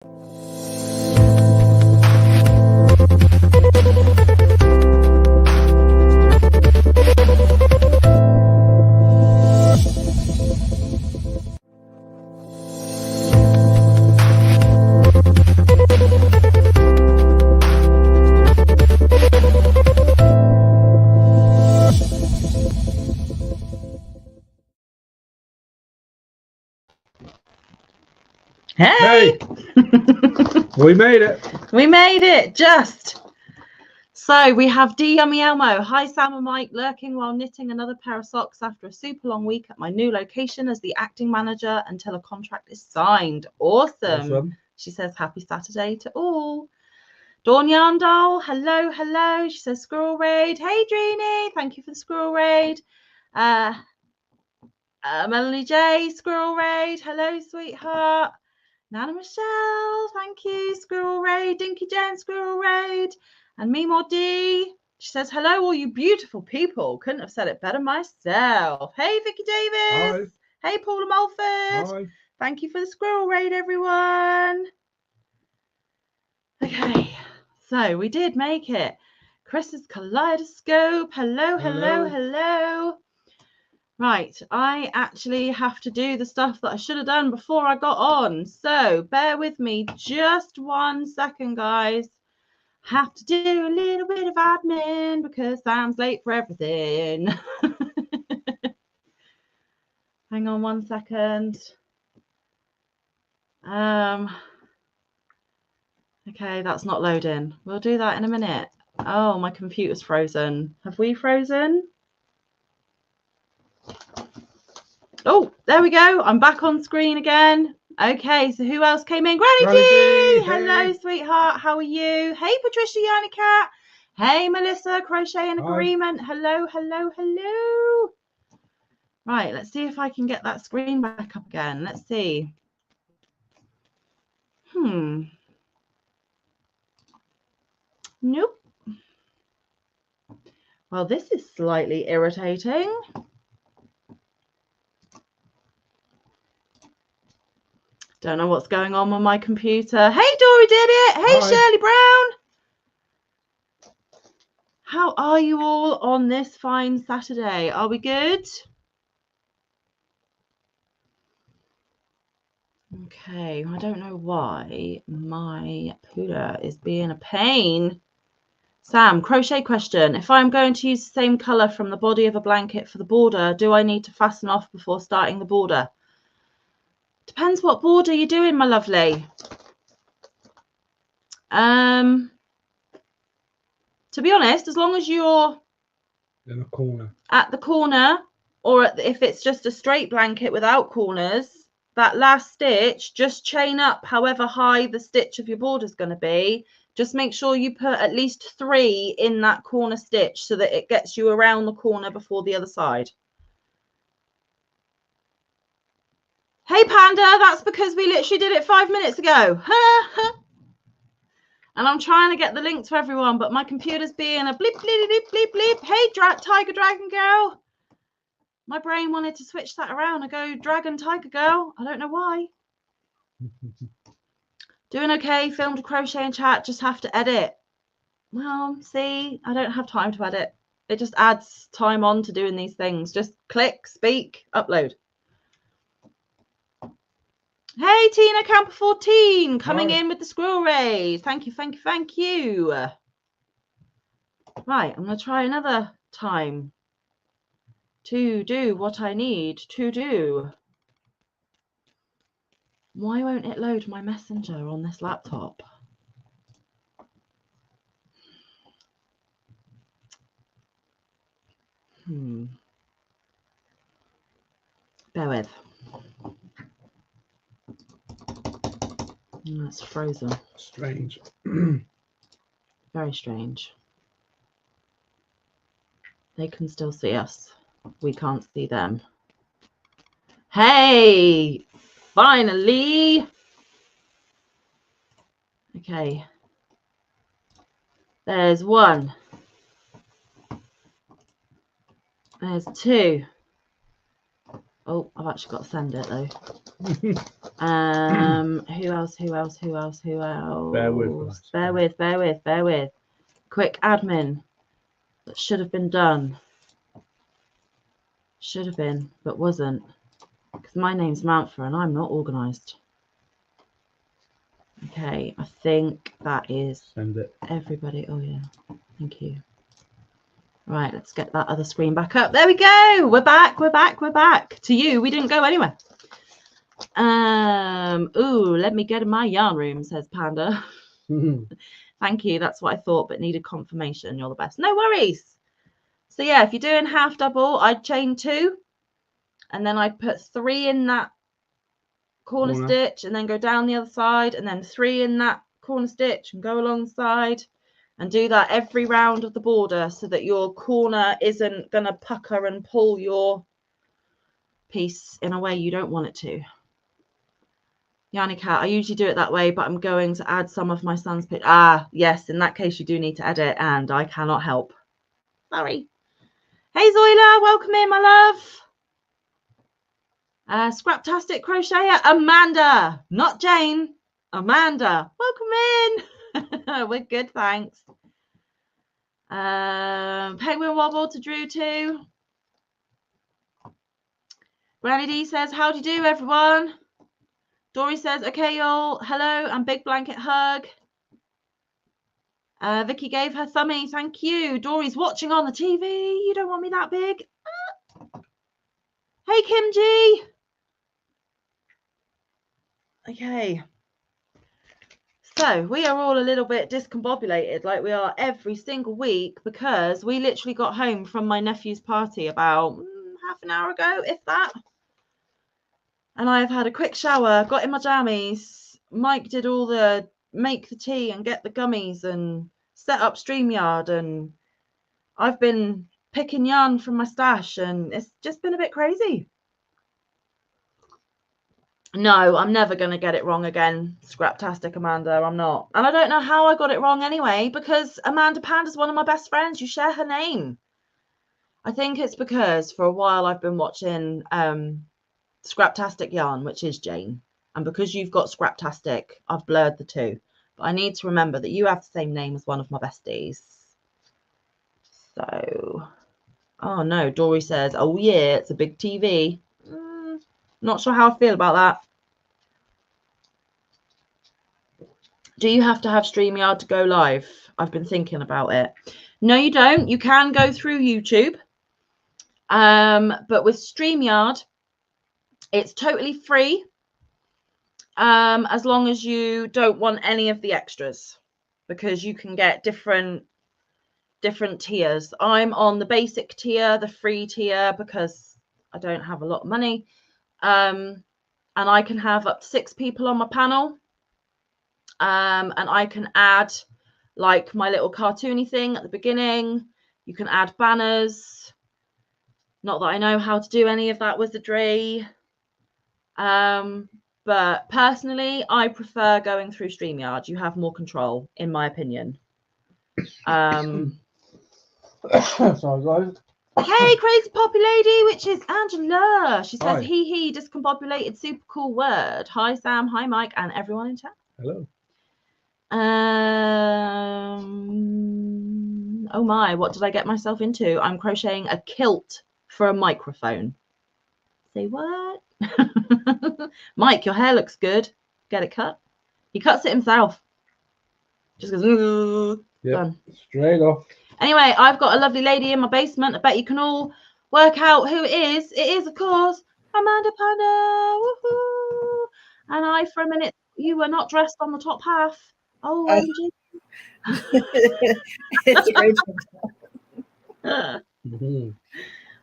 Hey! We made it. We made it, just. So we have D Yummy Elmo. Hi, Sam and Mike, lurking while knitting another pair of socks after a super long week at my new location as the acting manager until a contract is signed. Awesome. She says, happy Saturday to all. Dawn Yarndal, hello, hello. She says, Squirrel Raid. Hey, Dreamy, thank you for the Squirrel Raid. Melanie J, Squirrel Raid. Hello, sweetheart. Nana Michelle, thank you. Squirrel Raid. Dinky Jen, Squirrel Raid. And Memo D. She says, hello, all you beautiful people. Couldn't have said it better myself. Hey, Vicky Davis. Hi. Hey, Paula Mulford. Hi. Thank you for the Squirrel Raid, everyone. Okay, so we did make it. Chris's Kaleidoscope. Hello, hello, hello. Right, I actually have to do the stuff that I should have done before I got on. So bear with me just 1 second, guys. Have to do a little bit of admin because Sam's late for everything. Hang on 1 second. Okay, that's not loading. We'll do that in a minute. Oh, my computer's frozen. Have we frozen? Oh, there we go. I'm back on screen again. Okay, so who else came in? Granny G! Hello, sweetheart. How are you? Hey, Patricia Yannicat. Hey, Melissa, Crochet in Agreement. Hello, hello, hello. Right, let's see if I can get that screen back up again. Let's see. Nope. Well, this is slightly irritating. Don't know what's going on with my computer. Hey, Dory did it. Hey, Shirley Brown. How are you all on this fine Saturday? Are we good? Okay, I don't know why my Poodah is being a pain. Sam, crochet question. If I'm going to use the same colour from the body of a blanket for the border, do I need to fasten off before starting the border? Depends what border you're doing, my lovely. To be honest, as long as you're in the corner, at the corner, or if it's just a straight blanket without corners, that last stitch, just chain up however high the stitch of your border is going to be. Just make sure you put at least 3 in that corner stitch so that it gets you around the corner before the other side. Hey, Panda, that's because we literally did it 5 minutes ago. And I'm trying to get the link to everyone, but my computer's being a bleep, bleep, bleep, bleep, bleep. Hey, Tiger Dragon Girl. My brain wanted to switch that around and go Dragon Tiger Girl. I don't know why. Doing okay. Filmed a crochet in chat. Just have to edit. Well, see, I don't have time to edit. It just adds time on to doing these things. Just click, speak, upload. Hey, Tina Camper 14 coming in with the Squirrel Raid. Thank you, thank you, thank you. Right, I'm going to try another time to do what I need to do. Why won't it load my messenger on this laptop? Bear with. That's frozen. Strange. Very strange. They can still see us. We can't see them. Hey! Finally! Okay. There's 1. There's 2. Oh, I've actually got to send it though. Who else? Bear with. Quick admin that should have been done. Should have been, but wasn't. Because my name's Mountford and I'm not organised. Okay, I think that is Send it. everybody. Oh yeah, thank you. Right, let's get that other screen back up. There we go. We're back. To you. We didn't go anywhere. Ooh, let me get in my yarn room, says Panda. Thank you. That's what I thought, but needed confirmation. You're the best. No worries. So yeah, if you're doing half double, I'd chain 2, and then I'd put 3 in that corner stitch, and then go down the other side, and then 3 in that corner stitch, and go alongside, and do that every round of the border, so that your corner isn't gonna pucker and pull your piece in a way you don't want it to. Yanni Cat, I usually do it that way, but I'm going to add some of my son's picture. Ah, yes, in that case, you do need to edit, and I cannot help. Sorry. Hey, Zoila, welcome in, my love. Scraptastic Crocheter, Amanda, not Jane. Amanda, welcome in. We're good, thanks. Penguin Wobble to Drew too. Granny D says, how do you do, everyone? Dory says, okay, y'all. Hello, and big blanket hug. Vicky gave her thumbie. Thank you. Dory's watching on the TV. You don't want me that big. Hey, Kim G. Okay. So we are all a little bit discombobulated, like we are every single week, because we literally got home from my nephew's party about half an hour ago, if that. And I have had a quick shower, got in my jammies. Mike did all the make the tea and get the gummies and set up StreamYard. And I've been picking yarn from my stash, and it's just been a bit crazy. No, I'm never going to get it wrong again, Scraptastic Amanda. I'm not. And I don't know how I got it wrong anyway, because Amanda Panda's one of my best friends. You share her name. I think it's because for a while I've been watching Scraptastic Yarn, which is Jane, and because you've got Scraptastic, I've blurred the two, but I need to remember that you have the same name as one of my besties. So, oh no, Dory says, oh yeah, it's a big TV. Not sure how I feel about that. Do you have to have StreamYard to go live? I've been thinking about it. No, you don't. You can go through YouTube, but with StreamYard, it's totally free, as long as you don't want any of the extras, because you can get different tiers. I'm on the basic tier, the free tier, because I don't have a lot of money, and I can have up to 6 people on my panel, and I can add like my little cartoony thing at the beginning. You can add banners. Not that I know how to do any of that wizardry. But personally, I prefer going through StreamYard. You have more control, in my opinion. Sorry, guys. Hey, crazy poppy lady, which is Angela. She says, Hi. he discombobulated, super cool word. Hi, Sam. Hi, Mike, and everyone in chat. Hello. Oh my, what did I get myself into? I'm crocheting a kilt for a microphone. Say what? Mike, your hair looks good. Get it cut. He cuts it himself. Just goes, ooh. Yep. Done. Straight off. Anyway, I've got a lovely lady in my basement. I bet you can all work out who it is. It is, of course, Amanda Panda. Woohoo! And I, for a minute, you were not dressed on the top half. Oh, OMG. It's great.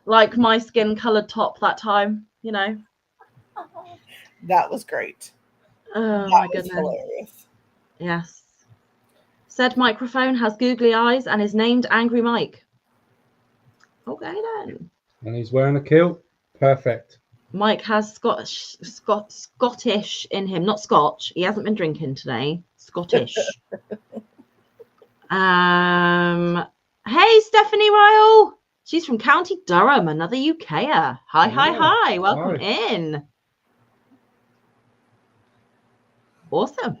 Like my skin coloured top that time, you know. That was great. Oh my goodness. Hilarious. Yes. Said microphone has googly eyes and is named Angry Mike. Okay then. And he's wearing a kilt. Perfect. Mike has Scottish in him, not Scotch. He hasn't been drinking today. Scottish. Hey, Stephanie Ryle. She's from County Durham, another UKer. Hi, hi, Yeah. hi. Welcome Hi. in. Awesome.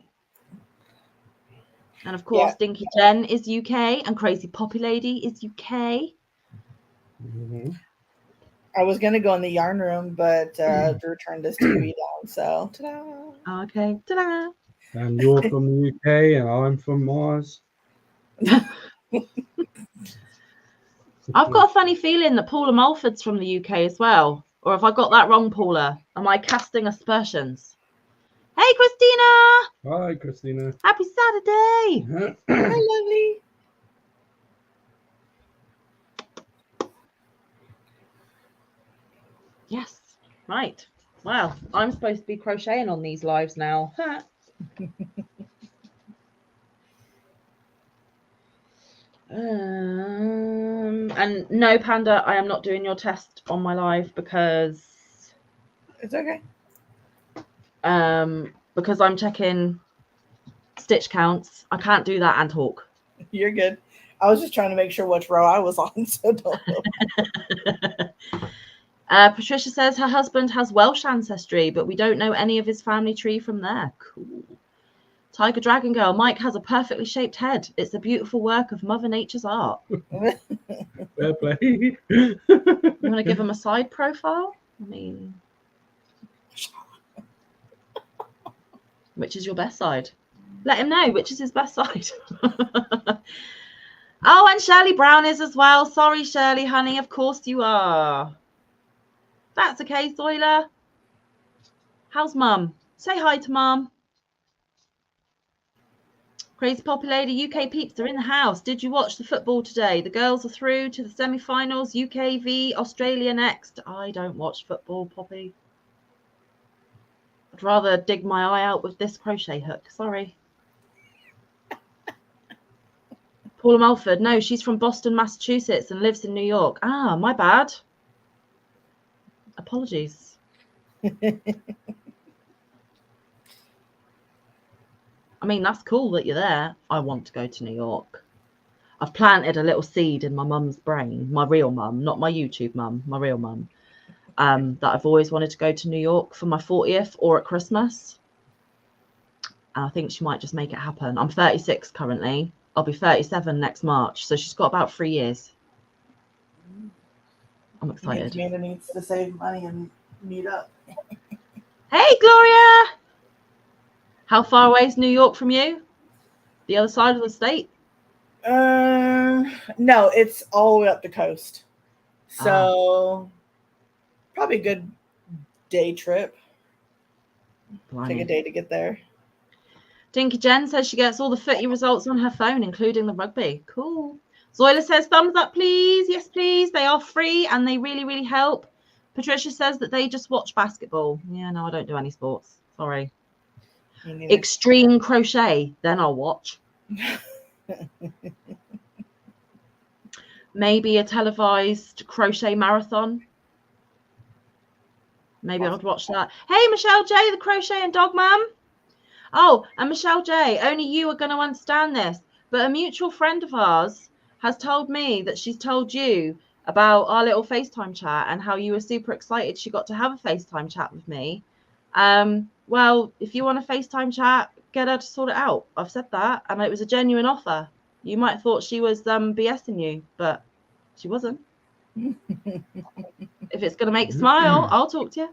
And of course, Dinky Jen is UK and Crazy Poppy Lady is UK. Mhm. I was gonna go in the yarn room, but Drew turned his TV down. So, ta-da. Okay. Ta-da. And you're from the UK, and I'm from Mars. I've got a funny feeling that Paula Mulford's from the UK as well. Or have I got that wrong, Paula? Am I casting aspersions? Hey, Christina! Hi, Christina. Happy Saturday! Hi, lovely. Yes, right. Wow, I'm supposed to be crocheting on these lives now. And no, Panda, I am not doing your test on my live because It's okay. because I'm checking stitch counts. I can't do that and talk. You're good. I was just trying to make sure which row I was on. So don't. Patricia says her husband has Welsh ancestry, but we don't know any of his family tree from there. Cool. Tiger Dragon Girl, Mike has a perfectly shaped head. It's a beautiful work of Mother Nature's art. Fair play. You want to give him a side profile? I mean, which is your best side? Let him know which is his best side. Oh, and Shirley Brown is as well. Sorry, Shirley, honey. Of course you are. That's okay, Zoila. How's Mum? Say hi to Mum. Crazy Poppy Lady, UK peeps are in the house. Did you watch the football today? The girls are through to the semi-finals. UK v Australia next. I don't watch football, Poppy. I'd rather dig my eye out with this crochet hook. Sorry. Paula Mulford. No, she's from Boston, Massachusetts and lives in New York. Ah, my bad. Apologies. I mean, that's cool that you're there. I want to go to New York. I've planted a little seed in my mum's brain, my real mum, not my YouTube mum, my real mum, that I've always wanted to go to New York for my 40th or at Christmas. And I think she might just make it happen. I'm 36 currently. I'll be 37 next March. So she's got about 3 years. I'm excited. Amanda needs to save money and meet up. Hey, Gloria! How far away is New York from you? The other side of the state? No, it's all the way up the coast. So probably a good day trip. Blimey. Take a day to get there. Dinky Jen says she gets all the footy results on her phone, including the rugby. Cool. Zoila says, thumbs up, please. Yes, please. They are free and they really, really help. Patricia says that they just watch basketball. Yeah, no, I don't do any sports. Sorry. Extreme crochet, then I'll watch. Maybe a televised crochet marathon. Maybe I'd watch that. Hey, Michelle J, the crochet and dog mum. Oh, and Michelle J, only you are going to understand this, but a mutual friend of ours has told me that she's told you about our little FaceTime chat and how you were super excited she got to have a FaceTime chat with me. Well, if you want a FaceTime chat, get her to sort it out. I've said that, and it was a genuine offer. You might have thought she was BSing you, but she wasn't. If it's going to make you smile, I'll talk to you.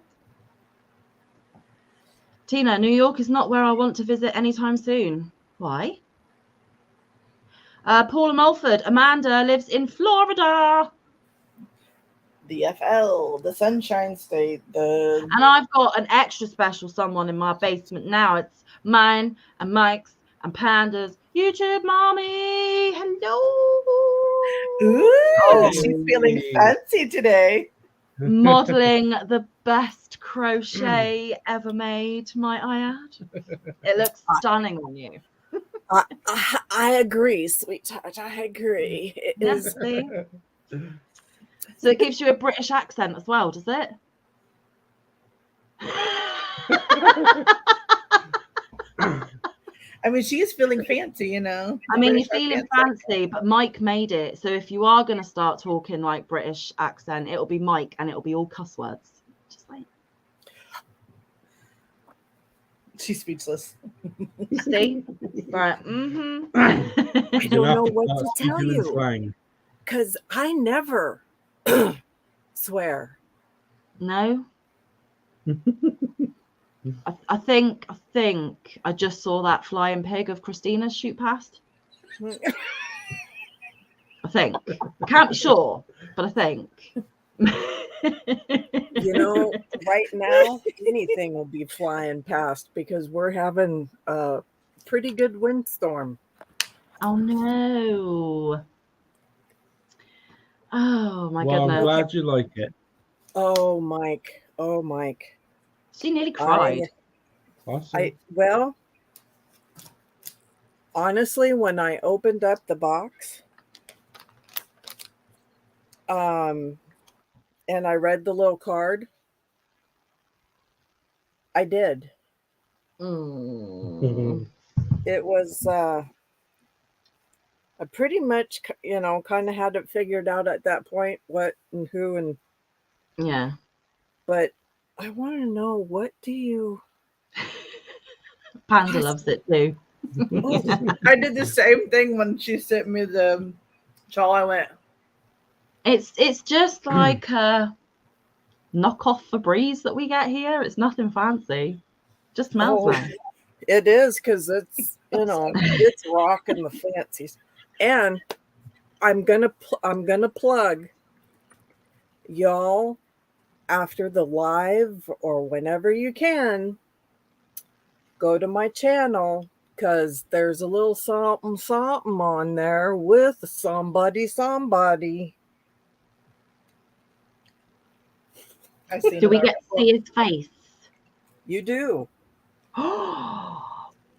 Tina, New York is not where I want to visit anytime soon. Why? Paula Mulford, Amanda lives in Florida. The FL, the Sunshine State, the... And I've got an extra special someone in my basement now. It's mine and Mike's and Panda's YouTube mommy. Hello. Ooh, she's feeling fancy today. Modeling the best crochet ever made, might I add. It looks stunning on you. I agree, sweetheart. I agree. It Yes, is. see? So it gives you a British accent as well, does it? I mean, she is feeling fancy, you know. I The mean, British you're are feeling fancy, but Mike made it. So if you are going to start talking like British accent, it'll be Mike and it'll be all cuss words. Just like, She's speechless. you see? Right. Mm-hmm. I don't know what to tell Speaking in you slang. because I never swear. No. I think I just saw that flying pig of Christina's shoot past. I think. I can't be sure, but I think. You know, right now anything will be flying past because we're having a pretty good windstorm. Oh no. Oh my Well, I'm goodness. glad you like it. Oh, Mike. Oh, Mike. She nearly cried. Awesome. Well, honestly, when I opened up the box, and I read the little card, I did. Mm. It was I pretty much, you know, kind of had it figured out at that point, what and who, and Yeah. but I want to know, what do you? Panda loves it too. I did the same thing when she sent me the shawl. I went, It's just like a knockoff Febreze that we get here. It's nothing fancy. Just smells Oh, nice. it is, because it's, you know, it's rocking the fancies. And I'm gonna plug y'all after the live or whenever you can. Go to my channel because there's a little something on there with somebody. I seen Do we it get to see his face? You do.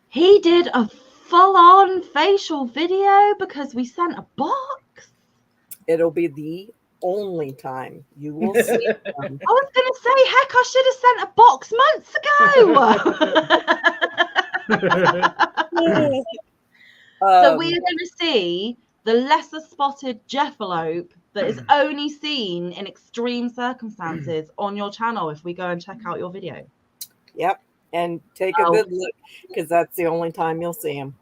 He did a full-on facial video because we sent a box. It'll be the only time you will see them. I was going to say, heck, I should have sent a box months ago. So we're going to see the lesser spotted Jeffalope that is only seen in extreme circumstances on your channel if we go and check out your video. Yep. And take a good look because that's the only time you'll see him.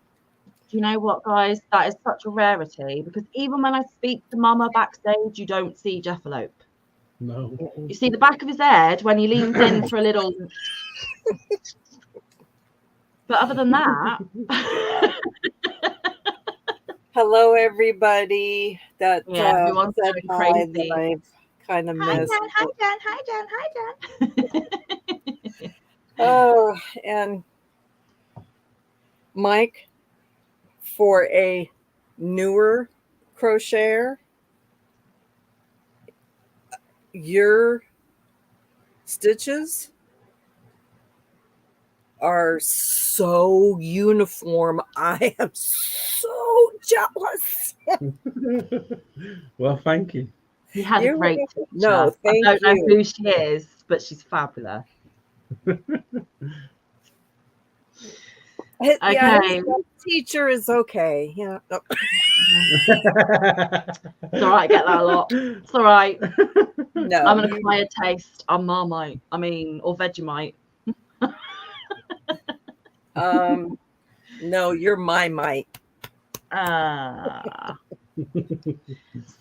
Do you know what, guys? That is such a rarity because even when I speak to Mama backstage, you don't see Jeffalope. No. You see the back of his head when he leans in for a little. But other than that. Hello, everybody. That everyone's said going hi that I've kind of Hi, missed. Jan. Hi, Jan. Oh, and Mike, for a newer crocheter, your stitches are so uniform. I am so jealous. Well, thank you. He had a great teacher. No, thank I don't know you. who she is, but she's fabulous. Yeah, Okay. his teacher is okay. Yeah. No. It's all right, I get that a lot. It's all right. No, I'm going to try a taste on Marmite. I mean, or Vegemite. No, you're my Mike.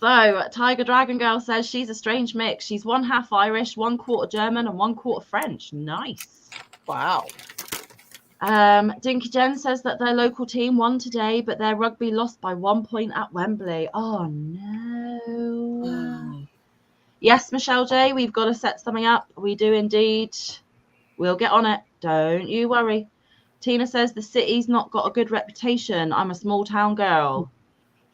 So Tiger Dragon Girl says she's a strange mix. She's 1/2 Irish, 1/4 German, and 1/4 French. Nice. Wow. Dinky Jen says that their local team won today, but their rugby lost by 1 point at Wembley. Oh no. Yes, Michelle J, we've got to set something up. We do indeed. We'll get on it. Don't you worry. Tina says the city's not got a good reputation. I'm a small town girl.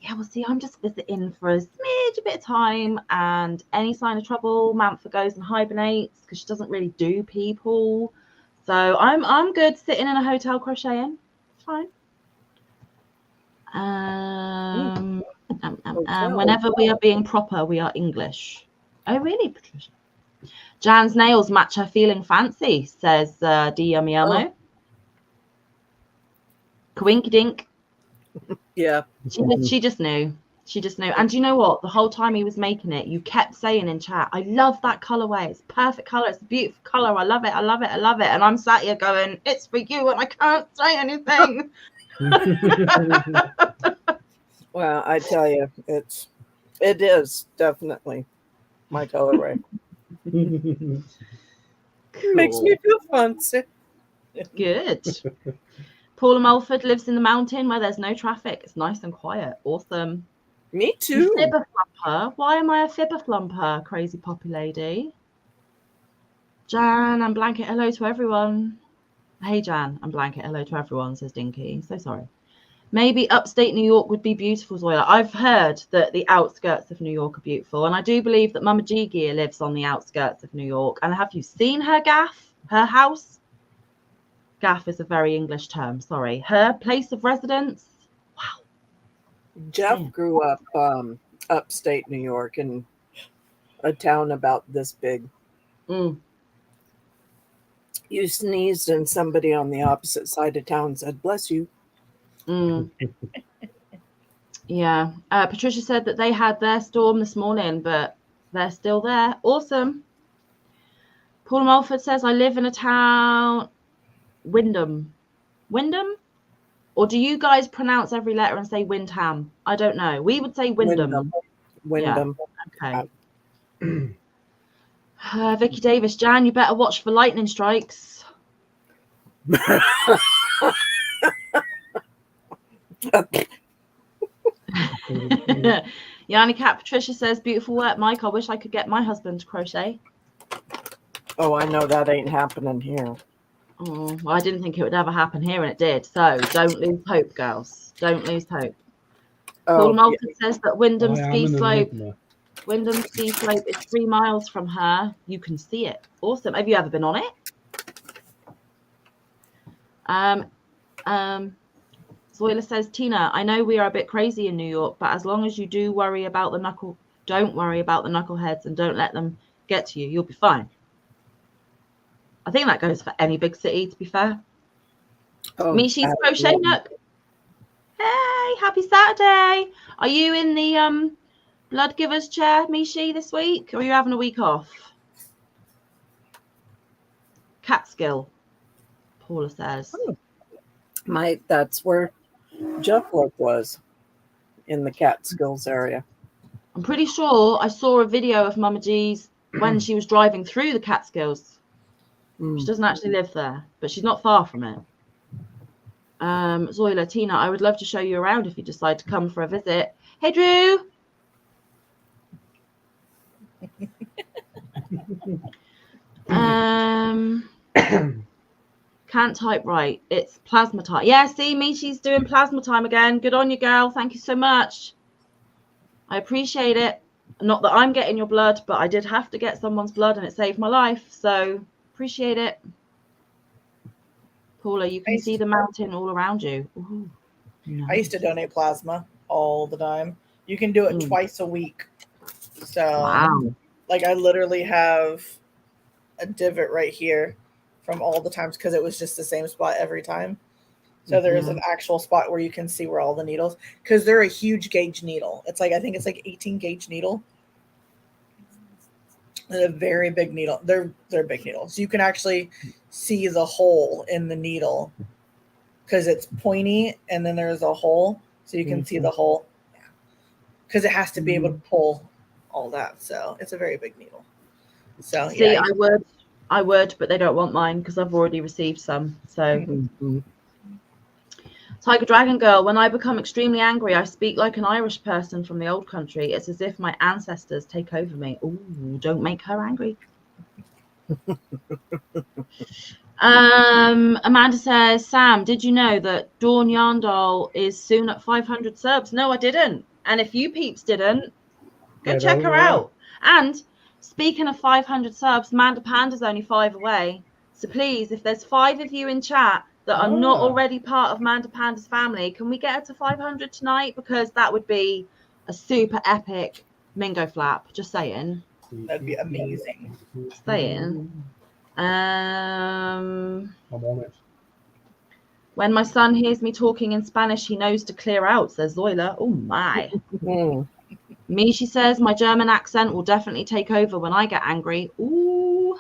Yeah, well, see, I'm just visiting for a smidge, a bit of time, and any sign of trouble, Mantha goes and hibernates because she doesn't really do people. So I'm good sitting in a hotel crocheting. It's fine. Whenever we are being proper, we are English. Oh, really, Patricia? Jan's nails match her feeling fancy, says D Yummy Elmo. Coinky dink. Yeah. She just knew. She just knew. And do you know what? The whole time he was making it, you kept saying in chat, I love that colorway. It's a perfect color. It's a beautiful color. I love it. I love it. I love it. And I'm sat here going, it's for you. And I can't say anything. Well, I tell you, it is definitely my colorway. Makes me feel fancy. Good. Paula Mulford lives in the mountain where there's no traffic. It's nice and quiet. Awesome. Me too. Fibber flumper. Why am I a fibber flumper, crazy poppy lady? Jan and blanket hello to everyone. Hey Jan and blanket hello to everyone, says Dinky. So sorry. Maybe upstate New York would be beautiful, Zoila. I've heard that the outskirts of New York are beautiful, and I do believe that Mama G Gear lives on the outskirts of New York. And have you seen her gaff? Her house? Gaff is a very English term, sorry. Her place of residence? Wow. Jeff grew up upstate New York in a town about this big. Mm. You sneezed and somebody on the opposite side of town said, bless you. Mm. Yeah. Patricia said that they had their storm this morning, but they're still there. Awesome. Paula Mulford says, I live in a town... Wyndham. Wyndham? Or do you guys pronounce every letter and say Windham? I don't know. We would say Wyndham. Wyndham. Yeah. Okay. Vicky Davis, Jan, you better watch for lightning strikes. Yanni Cat Patricia says, beautiful work, Mike. I wish I could get my husband to crochet. Oh, I know that ain't happening here. Oh, well, I didn't think it would ever happen here, and it did. So don't lose hope, girls. Don't lose hope. Paul Malton says that Wyndham Ski Slope is 3 miles from her. You can see it. Awesome. Have you ever been on it? Zoila says, Tina, I know we are a bit crazy in New York, but as long as you don't worry about the knuckleheads and don't let them get to you, you'll be fine. I think that goes for any big city, to be fair. Oh, Mishi's Crochet Nook. Hey, happy Saturday. Are you in the blood givers chair, Mishi, this week? Or are you having a week off? Catskill, Paula says. That's where Jeff was, in the Catskills area. I'm pretty sure I saw a video of Mama G's when she was driving through the Catskills. She doesn't actually live there, but she's not far from it. Zoila, Tina, I would love to show you around if you decide to come for a visit. Hey, Drew. Can't type right. It's plasma time. Yeah, see, Michi's doing plasma time again. Good on you, girl. Thank you so much. I appreciate it. Not that I'm getting your blood, but I did have to get someone's blood and it saved my life. So appreciate it. Paula, you can see the mountain all around you. Ooh, nice. I used to donate plasma all the time. You can do it twice a week. So, wow. Like, I literally have a divot right here from all the times because it was just the same spot every time. So there is an actual spot where you can see where all the needles, because they're a huge gauge needle. It's like, I think it's like 18 gauge needle. They're a very big needle. They're big needles. You can actually see the hole in the needle because it's pointy and then there's a hole. So you can see the hole because it has to be able to pull all that. So it's a very big needle. So see, yeah. I would, but they don't want mine because I've already received some. So Tiger Dragon Girl, when I become extremely angry, I speak like an Irish person from the old country. It's as if my ancestors take over me. Ooh, don't make her angry. Amanda says, Sam, did you know that Dawn Yarndal is soon at 500 subs? No, I didn't. And if you peeps didn't, go check her out. And speaking of 500 subs, Manda Panda's only 5 away. So please, if there's 5 of you in chat that are not already part of Manda Panda's family, can we get her to 500 tonight? Because that would be a super epic Mingo flap. Just saying. That'd be amazing. Saying. I'm on it. When my son hears me talking in Spanish, he knows to clear out, says Zoila. Oh my. Mishi says, my German accent will definitely take over when I get angry. Ooh.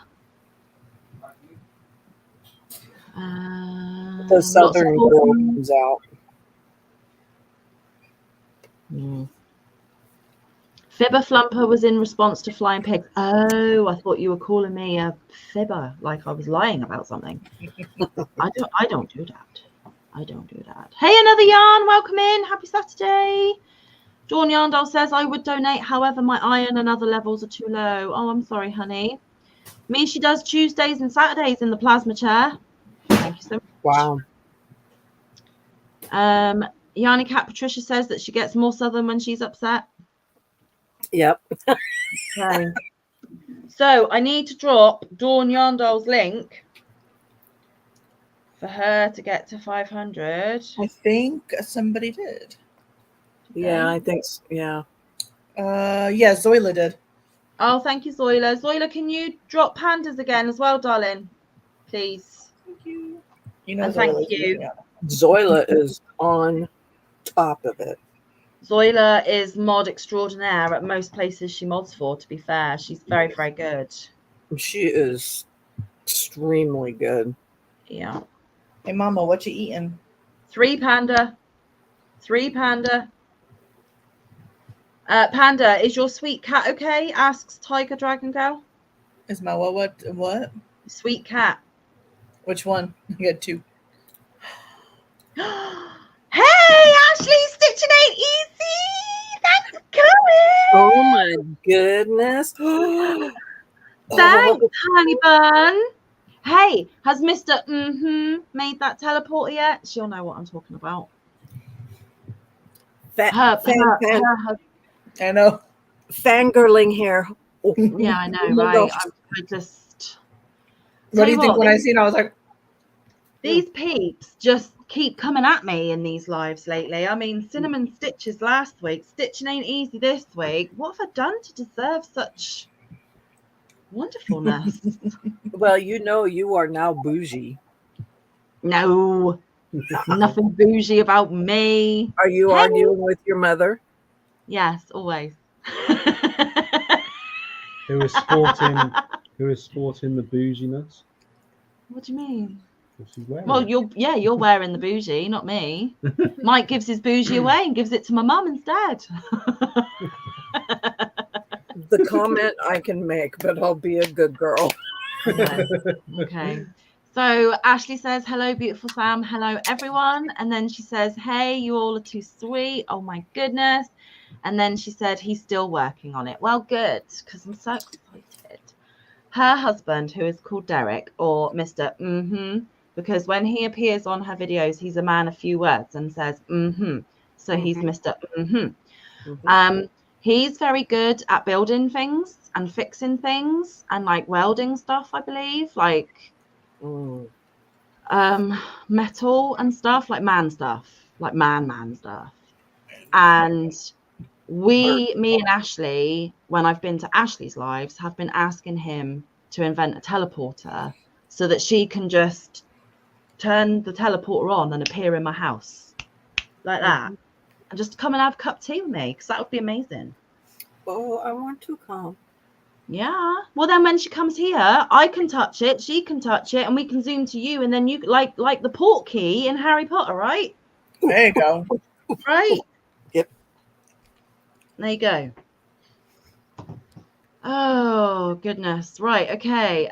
The southern lots girl of comes out. Fibber Flumper was in response to flying pigs. Oh, I thought you were calling me a fibber, like I was lying about something. I don't do that. I don't do that. Hey, another yarn. Welcome in. Happy Saturday. Dawn Yarndale says, I would donate. However, my iron and other levels are too low. Oh, I'm sorry, honey. Mishi does Tuesdays and Saturdays in the plasma chair. Thank you so much. Wow. Yanni Cat Patricia says that she gets more southern when she's upset. Yep. Okay. So I need to drop Dawn Yarndale's link for her to get to 500. I think somebody did. Yeah, I think yeah. Yeah, Zoila did. Oh, thank you, Zoila. Zoila, can you drop pandas again as well, darling? Please. Thank you. You know, And thank Zoila's you. really Zoila is on top of it. Zoila is mod extraordinaire at most places she mods for, to be fair. She's very, very good. She is extremely good. Yeah. Hey, Mama, what you eating? 3 panda. 3 panda. Panda, is your sweet cat okay? Asks Tiger Dragon Girl. Is my what? Sweet cat. Which one? I got 2. Hey, Ashley, stitching ain't easy. Thanks for coming. Oh my goodness. Thanks, honey bun. Hey, has Mr. made that teleporter yet? She'll know what I'm talking about. I know. Fangirling here. Yeah, I know, right? I just. What do you think when I seen? I was like, these peeps just keep coming at me in these lives lately. I mean, Cinnamon Stitches last week, Stitching Ain't Easy this week. What have I done to deserve such wonderfulness? Well, you know you are now bougie. No, nothing bougie about me. Are you arguing with your mother? Yes, always. Who is sporting the bouginess? What do you mean? Well, you're wearing the bougie, not me. Mike gives his bougie away and gives it to my mum instead. The comment I can make, but I'll be a good girl. Okay. So Ashley says, hello, beautiful Sam. Hello, everyone. And then she says, hey, you all are too sweet. Oh, my goodness. And then she said, he's still working on it. Well, good, because I'm so excited. Her husband, who is called Derek, or Mr. because when he appears on her videos, he's a man of few words and says, So he's Mr. He's very good at building things and fixing things and like welding stuff, I believe, like metal and stuff, like man stuff, like man stuff. And me and Ashley, when I've been to Ashley's lives, have been asking him to invent a teleporter so that she can just turn the teleporter on and appear in my house like that, and just come and have a cup of tea with me, because that would be amazing. Oh, I want to come. Yeah. Well, then when she comes here, I can touch it, she can touch it, and we can zoom to you, and then you like the port key in Harry Potter, right? there you go. Right. Yep. There you go. Oh goodness. Right. Okay.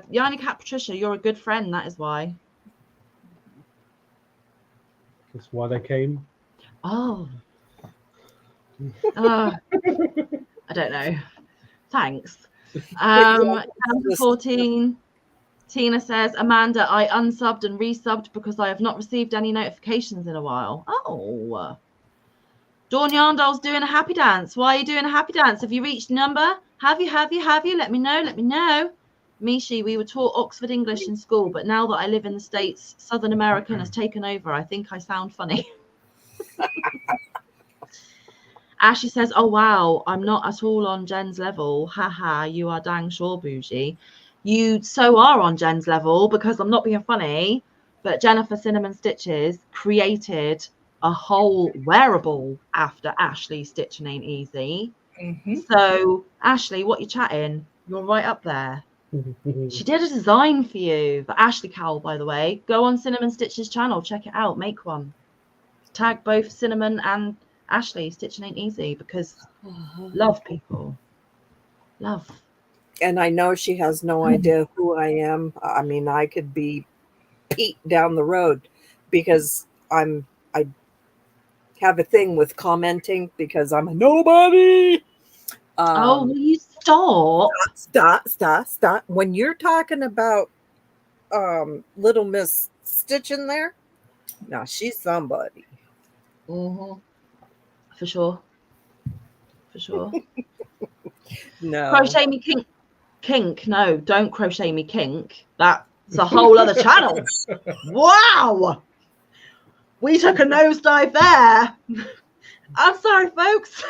Yanni Cat Patricia, you're a good friend. That is why. That's why they came. Oh. I don't know. Thanks. 14. Tina says, Amanda, I unsubbed and resubbed because I have not received any notifications in a while. Oh. Dawn Yarndale's doing a happy dance. Why are you doing a happy dance? Have you reached number? Have you? Let me know. Mishi, we were taught Oxford English in school, but now that I live in the States, Southern American has taken over. I think I sound funny. Ashley says, oh, wow, I'm not at all on Jen's level. Haha, you are dang sure bougie. You so are on Jen's level, because I'm not being funny, But Jennifer Cinnamon Stitches created a whole wearable after Ashley Stitching Ain't Easy. Mhm. So, Ashley, what you chatting? You're right up there. She did a design for you, the Ashley cowl, by the way. Go on Cinnamon Stitches channel, check it out, make one. Tag both Cinnamon and Ashley Stitching Ain't Easy, because love people. Love. And I know she has no idea who I am. I mean, I could be Pete down the road because I have a thing with commenting because I'm a nobody. Oh, will you stop? Stop. When you're talking about Little Miss Stitch in there, now she's somebody. For sure. For sure. No. Crochet Me Kink. No, don't crochet me kink. That's a whole other channel. Wow. We took a nosedive there. I'm sorry, folks.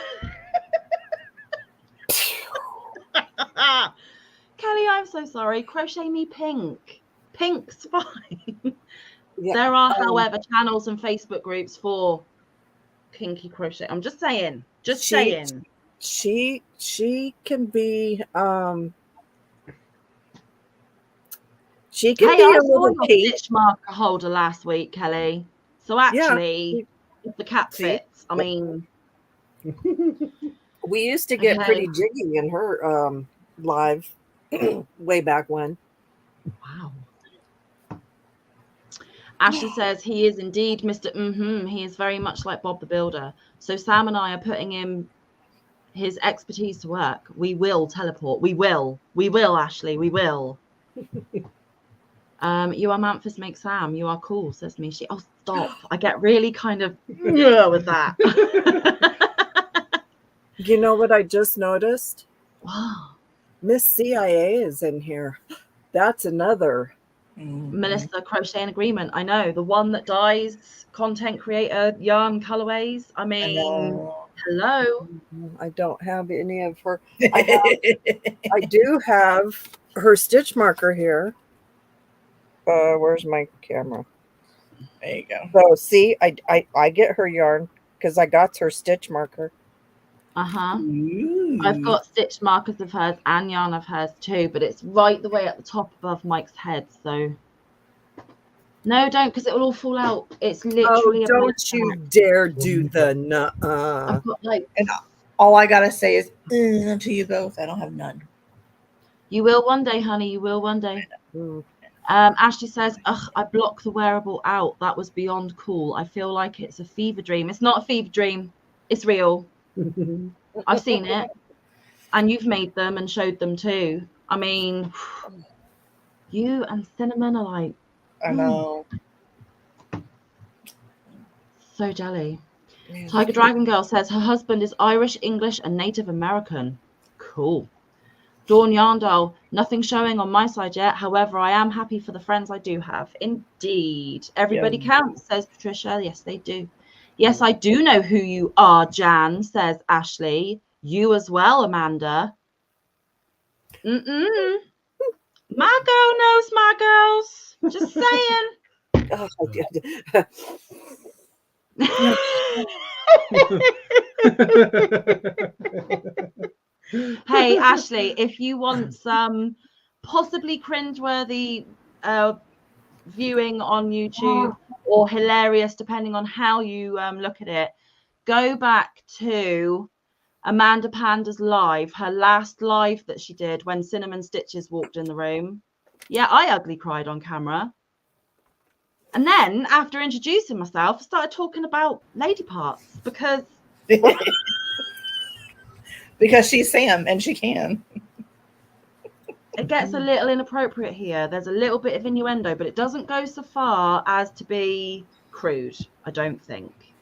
Kelly, I'm so sorry. Crochet Me Pink. Pink's fine. Yeah, There are, however, channels and Facebook groups for kinky crochet. I'm just saying. Saying. She can be she can Hey, be I a saw little your Pete. stitch marker holder last week, Kelly. So actually, if the cat See? fits, I mean, We used to get Okay. pretty jiggy in her live way back when. wow. Ashley says he is indeed Mr. He is very much like Bob the Builder. So Sam and I are putting in his expertise to work. We will teleport. We will, Ashley. We will. You are Memphis make Sam. You are cool, says Mishi. Oh, stop. I get really kind of with that. You know what I just noticed? Wow. Miss CIA is in here. That's another. Melissa Crochet Agreement. I know. The one that dies, content creator, yarn colorways. I mean, hello. I don't have any of her. I do have her stitch marker here. Where's my camera? There you go. So see, I get her yarn because I got her stitch marker. I've got stitch markers of hers and yarn of hers too, but it's right the way at the top above Mike's head. So no, don't, because it will all fall out. It's literally. Oh, don't you dare do the nuh-uh. I've got like. And all I gotta say is to you both. I don't have none. You will one day, honey. You will one day. Ashley says, "Ugh, I block the wearable out. That was beyond cool. I feel like it's a fever dream. It's not a fever dream. It's real. I've seen it, and you've made them and showed them too. I mean, you and Cinnamon are like, I know. so jelly." Tiger Dragon Girl says her husband is Irish, English, and Native American. Cool. Dawn Yarndale, nothing showing on my side yet. However, I am happy for the friends I do have. Indeed. Everybody counts, says Patricia. Yes, they do. Yes, I do know who you are, Jan, says Ashley. You as well, Amanda. My girl knows my girls. Just saying. Oh, Hey, Ashley, if you want some possibly cringeworthy viewing on YouTube or hilarious, depending on how you look at it, go back to Amanda Panda's live, her last live that she did when Cinnamon Stitches walked in the room. Yeah, I ugly cried on camera. And then after introducing myself, I started talking about lady parts because she's Sam and she can. it gets a little inappropriate here. There's a little bit of innuendo, but it doesn't go so far as to be crude, I don't think.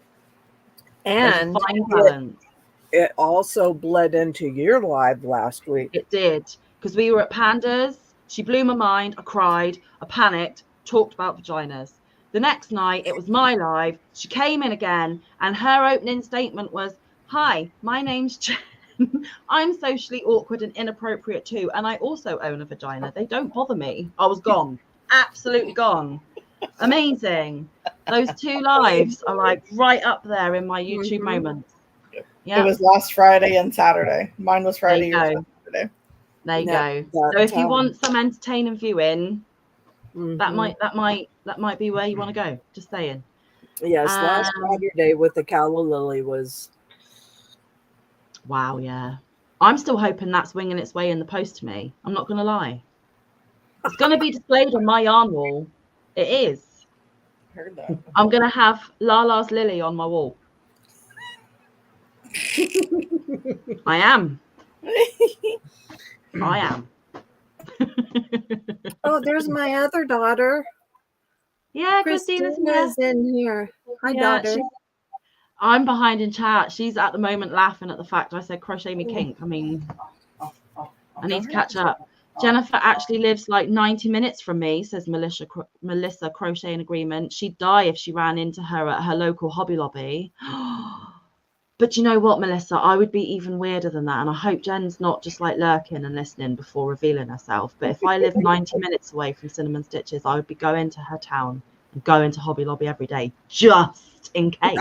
and There's a fine balance. it also bled into your live last week. It did, because we were at Pandas. She blew my mind. I cried. I panicked. Talked about vaginas. The next night, it was my live. She came in again, and her opening statement was, "Hi, my name's Jen. I'm socially awkward and inappropriate too, and I also own a vagina. They don't bother me." I was gone. Absolutely gone. Amazing. Those 2 lives are like right up there in my YouTube moments. Yeah. It was last Friday and Saturday. Mine was Friday. There you Yours was Saturday. There you Yeah, go. So if you that, want some entertaining viewing, that mhm. might be where you want to go. Just saying. Yes, last Saturday with the calla lily was. Wow, yeah. I'm still hoping that's winging its way in the post to me. I'm not going to lie. It's going to be displayed on my yarn wall. It is. Heard that. I'm going to have Lala's lily on my wall. I am. I am. Oh, there's my other daughter. Yeah, Christina's in here. Hi, daughter. I'm behind in chat. She's at the moment laughing at the fact I said crochet me kink. I mean, I need to catch up. Jennifer actually lives like 90 minutes from me, says Melissa Crochet in Agreement. She'd die if she ran into her at her local Hobby Lobby. But you know what, Melissa? I would be even weirder than that. And I hope Jen's not just like lurking and listening before revealing herself. But if I lived 90 minutes away from Cinnamon Stitches, I would be going to her town and going to Hobby Lobby every day, just in case.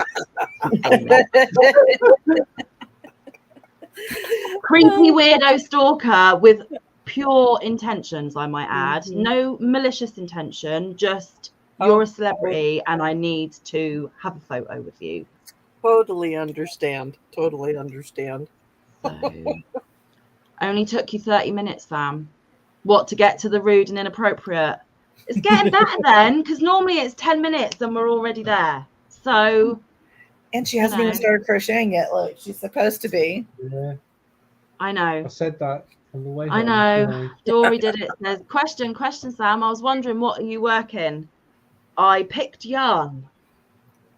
Creepy weirdo stalker with pure intentions, I might add. No malicious intention, just you're a celebrity and I need to have a photo with you. Totally understand. Totally understand. So, only took you 30 minutes, fam. What, to get to the rude and inappropriate? It's getting better then, because normally it's 10 minutes and we're already there. So. And she hasn't even started crocheting yet, like she's supposed to be. Yeah. I know. I said that on the way. I know. Dory did it. Says, question, Sam. I was wondering, what are you working? I picked yarn.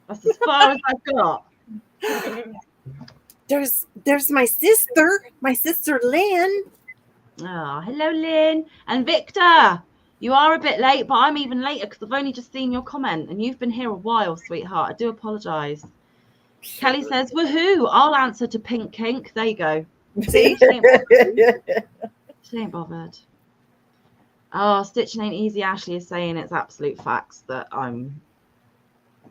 That's as far as I've got. There's my sister Lynn. Oh, hello, Lynn. And Victor, you are a bit late, but I'm even later because I've only just seen your comment and you've been here a while, sweetheart. I do apologize. Kelly says, woohoo, I'll answer to Pink Kink. There you go. See? She ain't bothered. Oh, stitching ain't easy. Ashley is saying it's absolute facts that I'm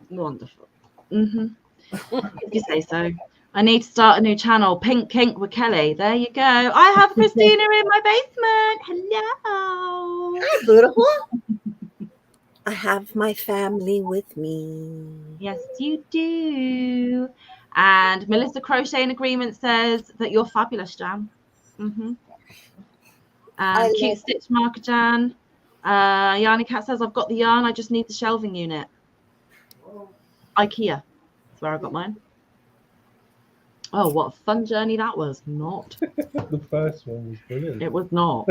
wonderful. If you say so. I need to start a new channel, Pink Kink with Kelly. There you go. I have Christina in my basement. Hello. Hi, beautiful. I have my family with me. Yes, you do. And Melissa Crochet in Agreement says that you're fabulous, Jan. Cute stitch marker, Jan. Yarny Cat says, I've got the yarn. I just need the shelving unit. IKEA. That's where I got mine. Oh, what a fun journey that was. Not. The first one was brilliant. It was not.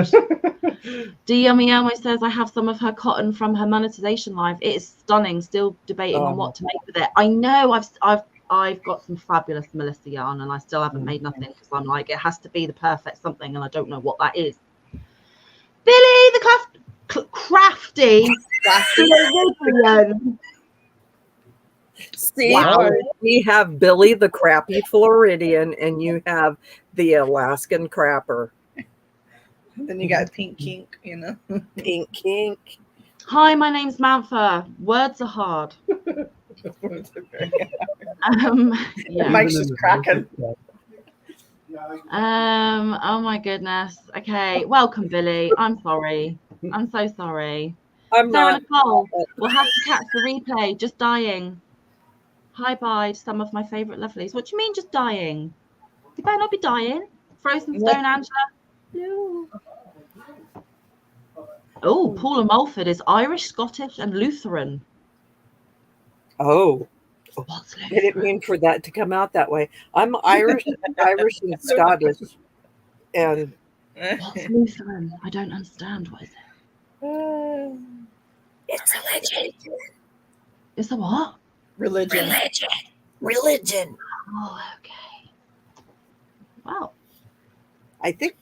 Yummy Elmo says, I have some of her cotton from her monetization live. It is stunning. Still debating on what to make with it. I know I've got some fabulous Melissa yarn and I still haven't made nothing because I'm like, it has to be the perfect something and I don't know what that is. Billy, the crafty. See, Wow. We have Billy the crappy Floridian and you have the Alaskan crapper. Then you got Pink Kink, you know. Pink Kink. Hi, my name's Mantha. Words are hard. Yeah. Mike's just cracking. Oh my goodness. Okay, welcome, Billy. I'm sorry. I'm so sorry. I'm Sarah not. Nicole, we'll have to catch the replay. Just dying. Hi, bye to some of my favourite lovelies. What do you mean, just dying? You better not be dying. Frozen Stone, Angela. No. Oh, Paula Mulford is Irish, Scottish, and Lutheran. Oh, What's I didn't mean for that to come out that way. I'm Irish and Scottish. And What's Lutheran? I don't understand. What is it? it's religion. It's a what? Religion. Religion. Oh, okay. Wow. I think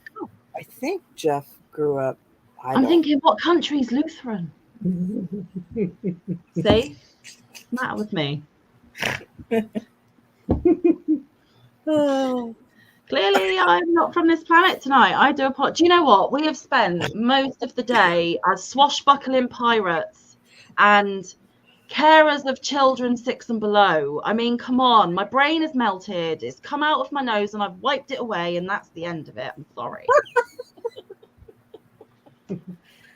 Jeff grew up. I'm thinking, what country's Lutheran? See? What's the matter with me? Oh. Clearly, I'm not from this planet tonight. I do apologize. Do you know what? We have spent most of the day as swashbuckling pirates and carers of children 6 and below. I mean, come on, my brain is melted. It's come out of my nose and I've wiped it away, and that's the end of it. I'm sorry.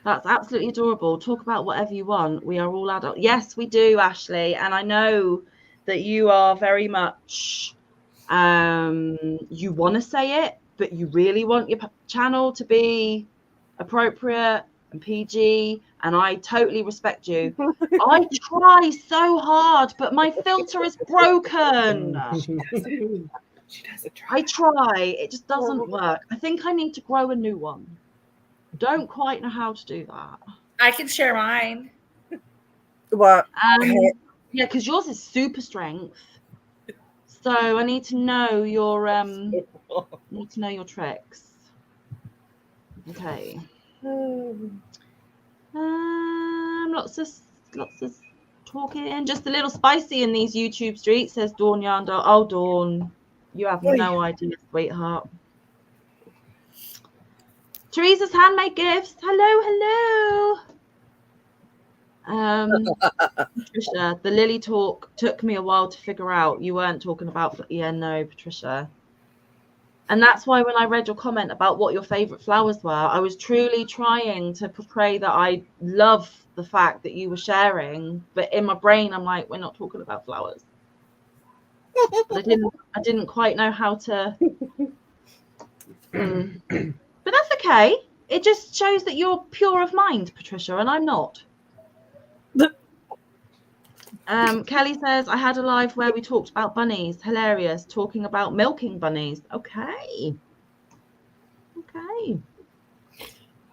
That's absolutely adorable. Talk about whatever you want. We are all adults. Yes, we do, Ashley. And I know that you are very much, you want to say it, but you really want your channel to be appropriate and PG. And I totally respect you. I try so hard, but my filter is broken. She doesn't try. I try. It just doesn't work. I think I need to grow a new one. Don't quite know how to do that. I can share mine. Well, Yeah, because yours is super strength. So I need to know your tricks. Okay. Lots of talking. Just a little spicy in these YouTube streets, says Dawn Yanda. Oh, Dawn, you have no idea, sweetheart. Teresa's handmade gifts. Hello. Patricia, the lily talk took me a while to figure out. You weren't talking about, yeah, no, Patricia. And that's why when I read your comment about what your favorite flowers were, I was truly trying to portray that I love the fact that you were sharing, but in my brain, I'm like, we're not talking about flowers. But I didn't quite know how to. But that's okay. It just shows that you're pure of mind, Patricia, and I'm not. Kelly says, I had a live where we talked about bunnies. Hilarious. Talking about milking bunnies. Okay.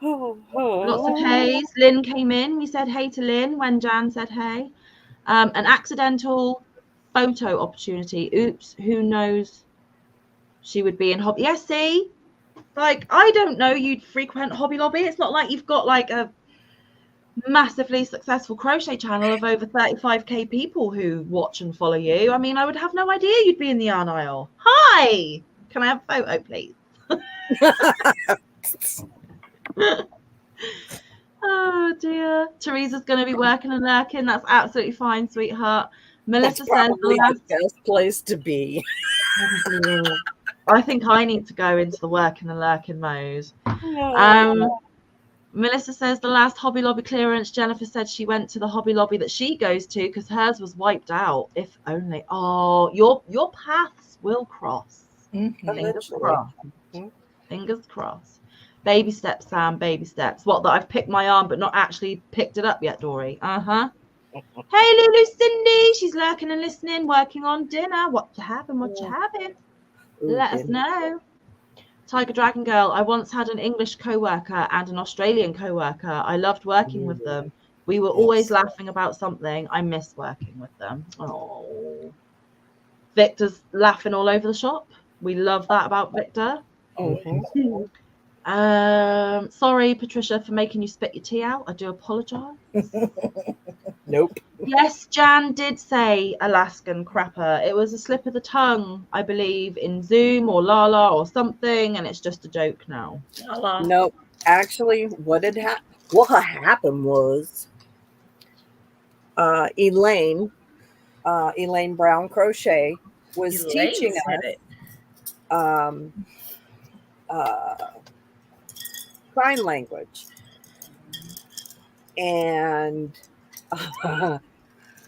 Lots of hays. Lynn came in. We said hey to Lynn when Jan said hey. An accidental photo opportunity. Oops. Who knows? She would be in Hobby. Yeah, see? Like, I don't know you'd frequent Hobby Lobby. It's not like you've got like a massively successful crochet channel of over 35k people who watch and follow you. I mean, I would have no idea you'd be in the yarn aisle. Hi, can I have a photo, please? Oh dear. Teresa's going to be working and lurking. That's absolutely fine, sweetheart. Melissa says the best place to be. I think I need to go into the working and lurking mode. Melissa says the last Hobby Lobby clearance, Jennifer said she went to the Hobby Lobby that she goes to because hers was wiped out. If only. Oh, your paths will cross. Fingers crossed. Fingers crossed. Baby steps, Sam. Baby steps. What, that I've picked my arm but not actually picked it up yet, Dory? Hey, Lulu Cindy. She's lurking and listening, working on dinner. What you having? Let us know. Tiger Dragon Girl, I once had an English co-worker and an Australian co-worker. I loved working with them. We were always laughing about something. I miss working with them. Oh, Victor's laughing all over the shop. We love that about Victor. Sorry, Patricia, for making you spit your tea out. I do apologize. Nope. Yes, Jan did say Alaskan crapper. It was a slip of the tongue, I believe, in Zoom or Lala or something, and it's just a joke now. Nope. Actually, what happened was Elaine Brown Crochet was teaching us sign language, and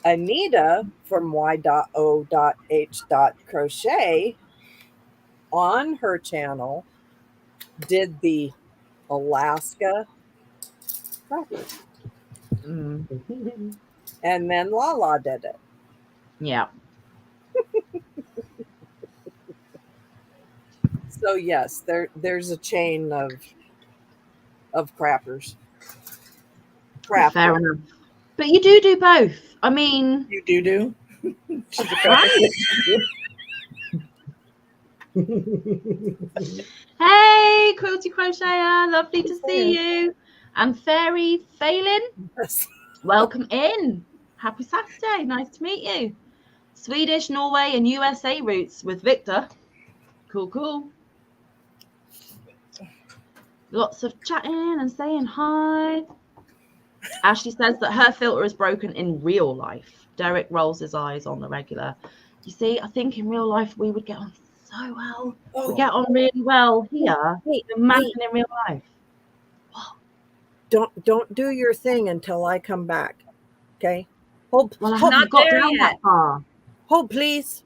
Anita from y.o.h.crochet on her channel did the Alaska crackers. And then Lala did it. Yeah. So yes, there's a chain of crappers. Fair enough. But you do both. I mean, You do. She's a right. Hey, Quilty Crocheter, lovely to see you. And Fairy Phelan, welcome in. Happy Saturday, nice to meet you. Swedish, Norway, and USA roots with Victor. Cool. Lots of chatting and saying hi. Ashley says that her filter is broken in real life. Derek rolls his eyes on the regular. You see, I think in real life we would get on so well. We get on really well here. Imagine in real life. Don't do your thing until I come back. Okay? Hold, Well, I hold, haven't not got there down yet. that far. hold, please.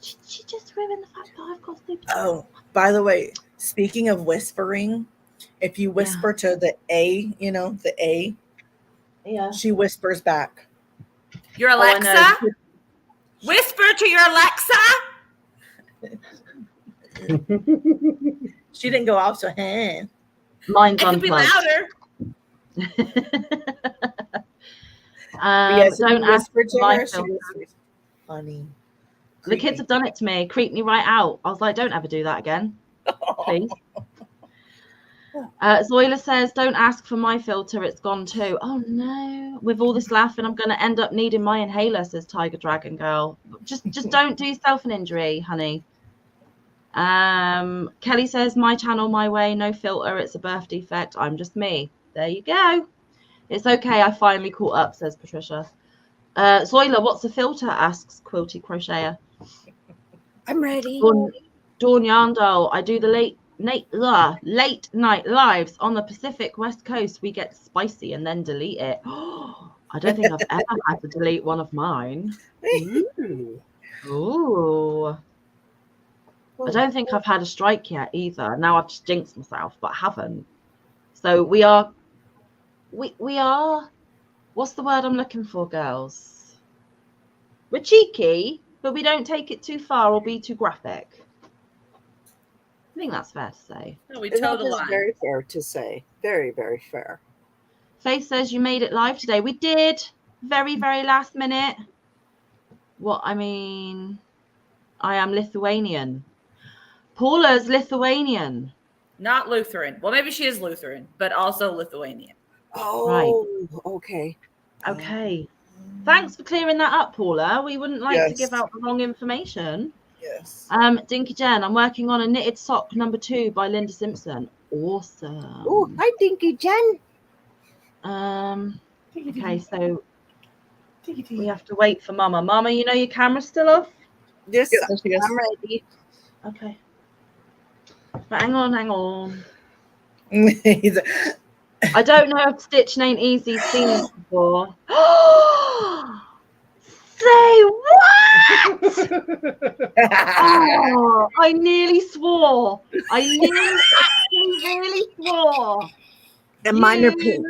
She just ruined the fact that I've got super. Oh, by the way, speaking of whispering, if you whisper to the A, the A, Yeah. she whispers back. Your I Alexa? know. Whisper to your Alexa? She didn't go off, so hey. Mine's It could be unplugged. louder. Yes, Don't ask whisper to my her. She filter. whispers. Funny. The kids have done it to me, creeped me right out. I was like, don't ever do that again, please. Zoila says, don't ask for my filter, it's gone too. Oh no, with all this laughing, I'm going to end up needing my inhaler, says Tiger Dragon Girl. Just don't do yourself an injury, honey. Kelly says, my channel, my way, no filter, it's a birth defect, I'm just me. There you go. It's okay, I finally caught up, says Patricia. Zoila, what's a filter, asks Quilty Crocheter. I'm ready. Dawn Yarndale, I do the late night lives on the Pacific West Coast. We get spicy and then delete it. I don't think I've ever had to delete one of mine. Ooh. I don't think I've had a strike yet either. Now I've just jinxed myself, but I haven't. So we are, what's the word I'm looking for, girls? We're cheeky, but we don't take it too far or be too graphic. I think that's fair to say. No, we That toe the is line. very fair to say. Very, very fair. Faith says you made it live today. We did. Very, very last minute. I am Lithuanian. Paula's Lithuanian. Not Lutheran. Well, maybe she is Lutheran, but also Lithuanian. Oh, okay. Okay. Thanks for clearing that up, Paula. We wouldn't like to Yes. give out the wrong information. Yes. Dinky Jen, I'm working on a knitted sock number 2 by Linda Simpson. Awesome. Oh, hi, Dinky Jen. Okay, so we have to wait for Mama. Mama, you know your camera's still off? Yes, Yeah, there she goes. I'm ready. Okay. But hang on. He's a- I don't know if stitching ain't easy. Seen this before. Say what? Oh, I nearly swore. I really swore. And mine are pink.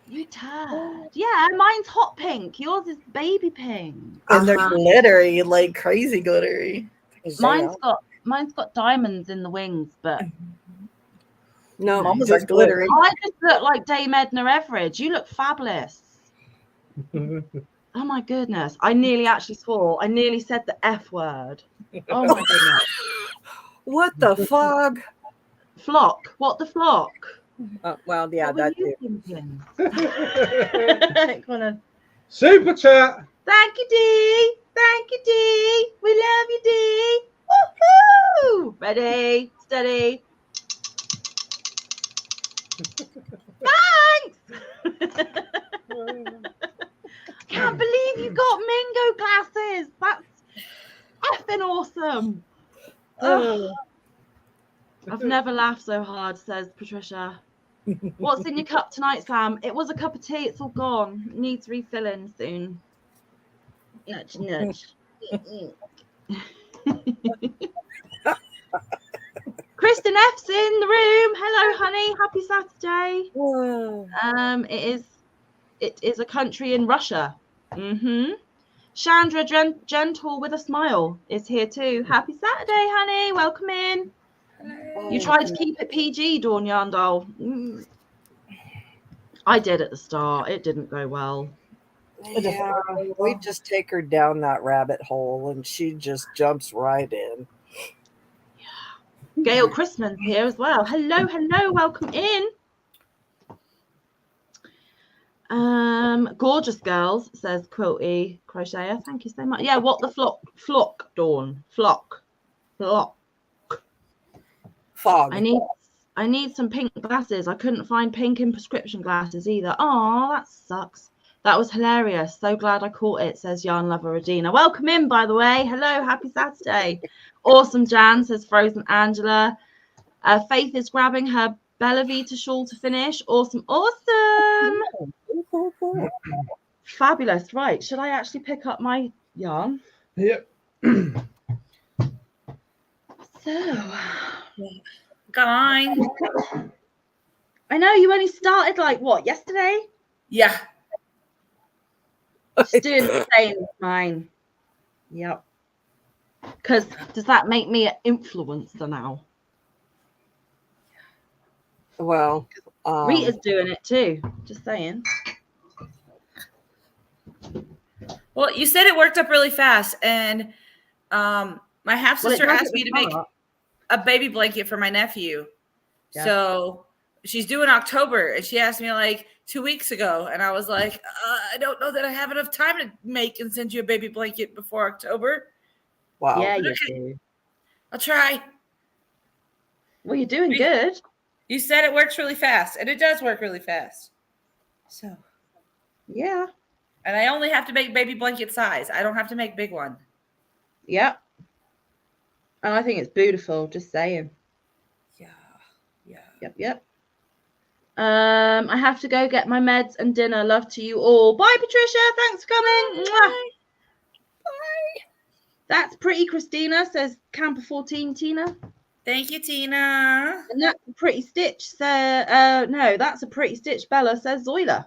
You turd. Yeah, mine's hot pink. Yours is baby pink. and they're glittery, like crazy glittery. Mine's got diamonds in the wings, but No, Mama's just are glittery. I just look like Dame Edna Everage. You look fabulous. Oh my goodness. I nearly actually swore. I nearly said the F word. Oh my goodness. What the fog? Flock. What the flock? Well, yeah, What were that you too. thinking? Go on. Super chat. Thank you, Dee. Thank you, Dee. We love you, Dee. Woohoo! Ready, steady. Thanks. Can't believe you got Mingo glasses. That's effing awesome. Ugh. I've never laughed so hard, says Patricia. What's in your cup tonight, Sam? It was a cup of tea. It's all gone. It needs refilling soon. Nudge, nudge. Kristen F's in the room. Hello, honey. Happy Saturday. It is a country in Russia. Chandra Gentle with a smile is here too. Happy Saturday, honey. Welcome in. You tried to keep it PG, Dawn Yarndal. I did at the start. It didn't go well. Yeah, we just take her down that rabbit hole and she just jumps right in. Gail Christman's here as well. Hello, welcome in. Gorgeous girls, says Quilty Crocheter. Thank you so much. Yeah, what the flock, Dawn. Flock. Fog. I need I need some pink glasses. I couldn't find pink in prescription glasses either. Oh, that sucks. That was hilarious. So glad I caught it, says Yarn Lover Adina. Welcome in, by the way. Hello, happy Saturday. Awesome, Jan, says Frozen Angela. Faith is grabbing her Bella Vita shawl to finish. Awesome, awesome. Cool. Fabulous. Right, should I actually pick up my yarn? Yep. So, Gone. I know you only started like what, yesterday? Yeah. She's doing the same as mine. Yep. Because does that make me an influencer now? Well, Rita's doing it too. Just saying. Well, you said it worked up really fast, and my half sister Well, it does asked me at to the make start. a baby blanket for my nephew. Yeah. So she's due in October, and she asked me like 2 weeks ago, and I was like, I don't know that I have enough time to make and send you a baby blanket before October. wow. Yeah, you Okay. do. I'll try. Well, you're doing good. You said it works really fast, and it does work really fast. So, Yeah. and I only have to make baby blanket size. I don't have to make big one. Yep. And I think it's beautiful. Just saying. Yeah. Yep. I have to go get my meds and dinner. Love to you all. Bye, Patricia. Thanks for coming. Mwah. Bye. That's pretty, Christina, says Camper 14 Tina. Thank you, Tina. And that's a pretty stitch. No, that's a pretty stitch, Bella, says Zoila.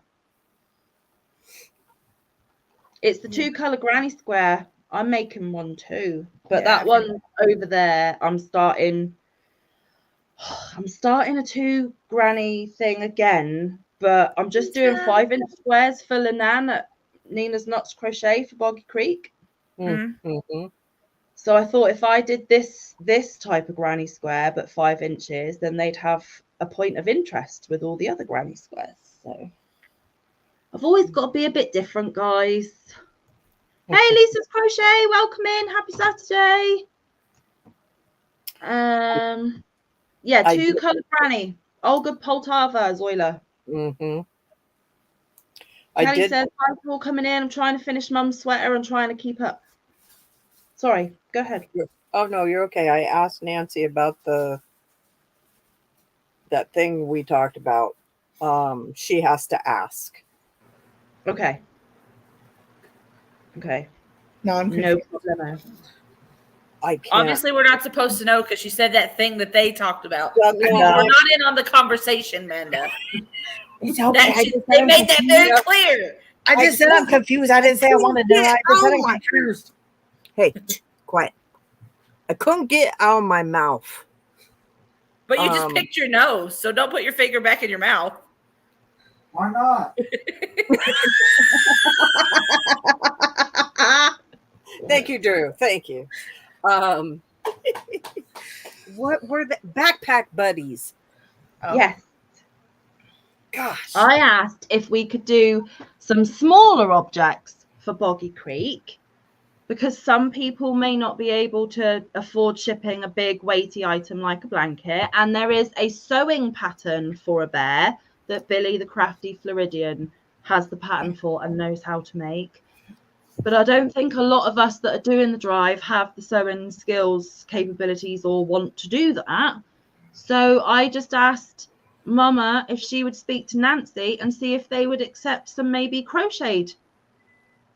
It's the 2-color granny square. I'm making one too. But Yeah, that one over there, I'm starting a 2 granny thing again. But I'm just doing 5-inch squares for Lenan at Nina's Knots Crochet for Boggy Creek. Mm-hmm. So I thought if I did this type of granny square, but 5 inches, then they'd have a point of interest with all the other granny squares. So I've always got to be a bit different, guys. Hey, Lisa's Crochet, welcome in. Happy Saturday. Yeah, 2-color granny. Olga Poltava, Zoila. Mm-hmm. Kelly says, hi, all coming in. I'm trying to finish Mum's sweater and trying to keep up. Sorry, go ahead. Oh no, you're okay. I asked Nancy about that thing we talked about. She has to ask. Okay. No, I'm No confused. problem. I can't. Obviously, we're not supposed to know because she said that thing that they talked about. Well, We're not in on the conversation, Manda. It's okay. They made that very clear. I just said I'm confused. I didn't say I wanted to know. I just said I'm confused. Hey, quiet. I couldn't get out of my mouth. But you just picked your nose, so don't put your finger back in your mouth. Why not? Thank you, Drew. Thank you. What were the backpack buddies? Yes. Gosh. I asked if we could do some smaller objects for Boggy Creek because some people may not be able to afford shipping a big weighty item like a blanket. And there is a sewing pattern for a bear that Billy, the crafty Floridian, has the pattern for and knows how to make. But I don't think a lot of us that are doing the drive have the sewing skills, capabilities, or want to do that. So I just asked Mama if she would speak to Nancy and see if they would accept some maybe crocheted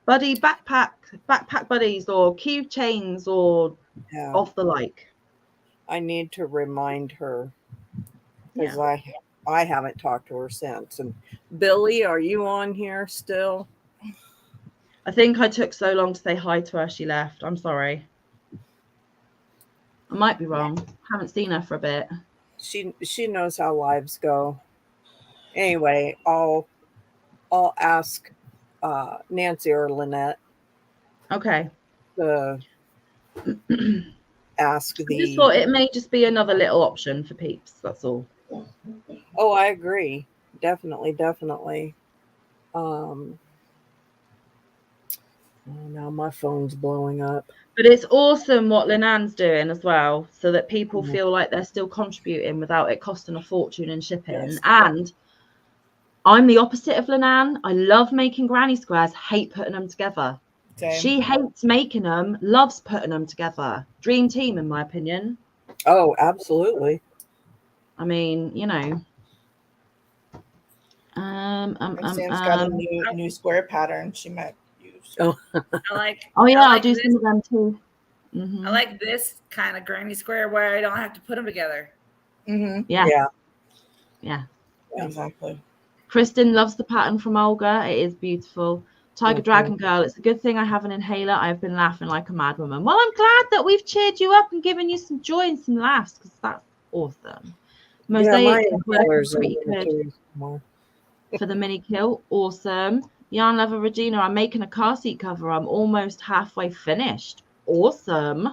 backpack buddies or keychains or of the like. I need to remind her because I haven't talked to her since. And Billy, are you on here still? I think I took so long to say hi to her, she left. I'm sorry. I might be wrong. Haven't seen her for a bit. She knows how lives go. Anyway, I'll ask Nancy or Lynette. Okay. To ask I just thought it may just be another little option for peeps. That's all. Oh, I agree. Definitely. Oh, now my phone's blowing up. But it's awesome what Linan's doing as well, so that people Mhm. feel like they're still contributing without it costing a fortune in shipping. Yes. And I'm the opposite of Linan. I love making granny squares, hate putting them together. Same. She hates making them, loves putting them together. Dream team, in my opinion. Oh, absolutely. I mean, you know. And Sam's got a new square pattern she might use. Oh. I like. Oh yeah, I I'll like do this. some of them too. Mhm. I like this kind of granny square where I don't have to put them together. Mm-hmm. Yeah. Yeah. Yeah. Exactly. Kristen loves the pattern from Olga. It is beautiful. Tiger Mhm. Dragon Girl, it's a good thing I have an inhaler. I've been laughing like a mad woman. Well, I'm glad that we've cheered you up and given you some joy and some laughs, because that's awesome. My Mosaic is working inhalers are pretty good too small. for the mini kilt. Awesome. Yarn Lover Regina, I'm making a car seat cover. I'm almost halfway finished. Awesome.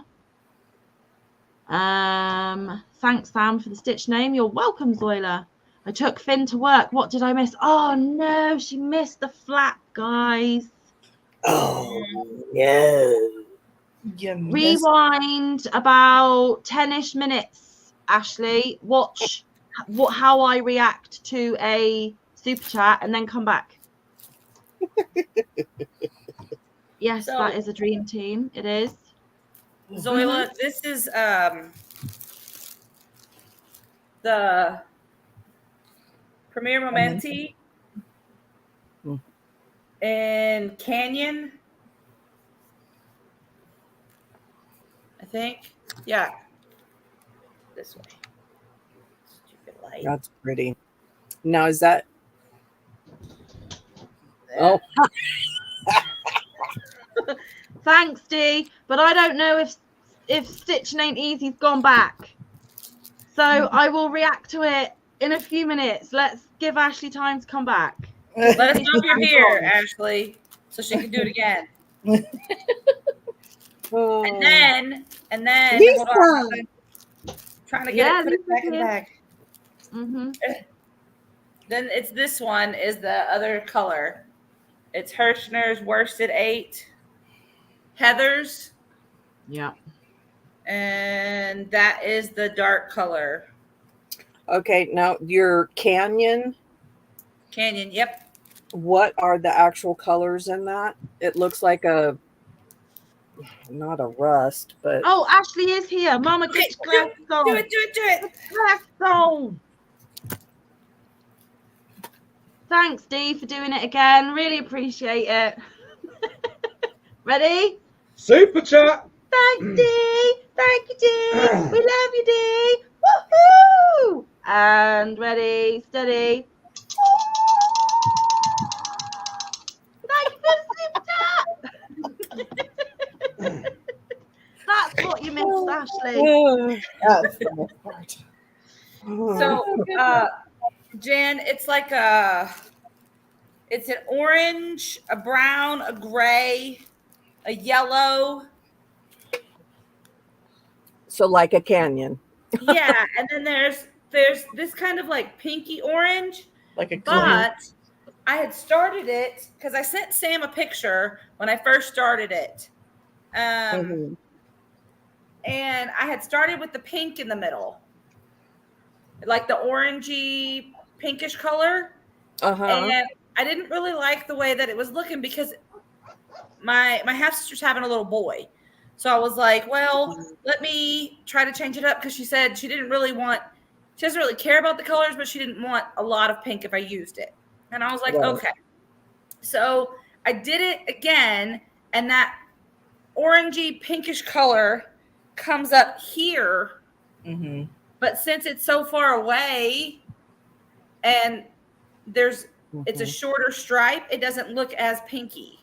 Thanks, Sam, for the stitch name. You're welcome, Zoila. I took Finn to work. What did I miss? Oh no, she missed the flap, guys. Oh no. You missed- Rewind about 10-ish minutes, Ashley. Watch how I react to a super chat and then come back. Yes, So- that is a dream team. It is. Zoila, this is the Premier Momenti Mm. in Canyon. I think. Yeah. This way. Stupid light. That's pretty. Now is that oh Thanks, Dee. But I don't know if Stitching Ain't Easy's gone back. So I will react to it in a few minutes. Let's give Ashley time to come back. Let us know if you're here, Ashley, so she can do it again. oh. And then Lisa! hold on. Trying to get Yeah, it, put it Lisa's back in the here. bag. Mm-hmm. Then it's this one is the other color. It's Hirschner's Worsted 8, Heather's, Yeah. and that is the dark color. Okay, now your Canyon, Canyon, yep. what are the actual colors in that? It looks like a not a rust, but Oh, Ashley is here. Mama, Okay, get your glasses on. Do it. Glasses on. Thanks, Dee, for doing it again. Really appreciate it. Ready? Super chat. Thanks, Dee. Thank you, Dee. We love you, Dee. Woohoo! And ready, steady. Thank you for the super chat. That's what you missed, Ashley. That's the best part. So Jan, it's like it's an orange, a brown, a gray, a yellow. so like a canyon. Yeah, and then there's this kind of like pinky orange. Like a But I had started it because I sent Sam a picture when I first started it. Mhm. And I had started with the pink in the middle, like the orangey pinkish color. Uh-huh. And I didn't really like the way that it was looking because my half sister's having a little boy. So I was like, well, let me try to change it up, because she said she doesn't really care about the colors, but she didn't want a lot of pink if I used it. And I was like, Right. okay. So I did it again, and that orangey pinkish color comes up here. Mm-hmm. But since it's so far away and it's a Mhm. shorter stripe, it doesn't look as pinky.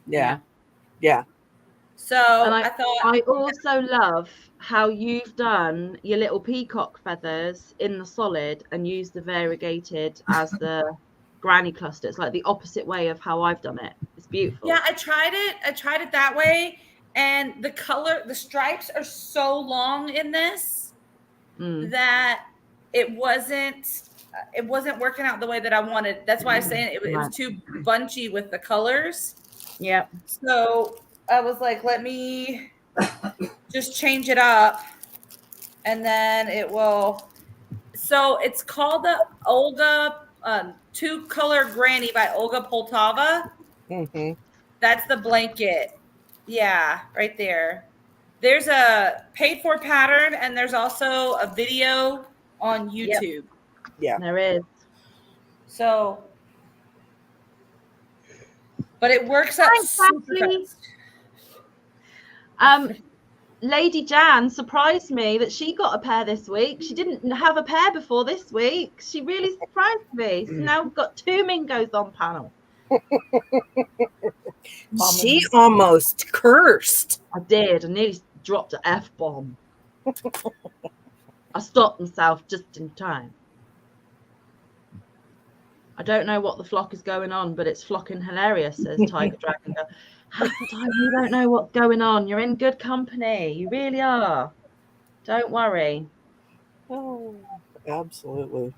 Yeah. Yeah. So And I thought, I also love how you've done your little peacock feathers in the solid and used the variegated as the granny cluster. It's like the opposite way of how I've done it. It's beautiful. yeah, I tried it that way, and the stripes are so long in this Mm. that it wasn't working out the way that I wanted. That's why I'm saying it was Right. too bunchy with the colors. Yep. So I was like, let me just change it up, and then it will. So it's called the Olga Two Color Granny by Olga Poltava. Mm-hmm. That's the blanket. Yeah, right there. There's a paid for pattern, and there's also a video on YouTube. Yeah. There is. So, but it works up Thanks, super Ashley. fast. Lady Jan surprised me that she got a pair this week. She didn't have a pair before this week. She really surprised me. So now we've got 2 Mingos on panel. She almost cursed. I did. I nearly dropped an F-bomb. I stopped myself just in time. I don't know what the flock is going on, but it's flocking hilarious, says Tiger Dragon. Half the time you don't know what's going on. You're in good company. You really are. Don't worry. Oh, absolutely.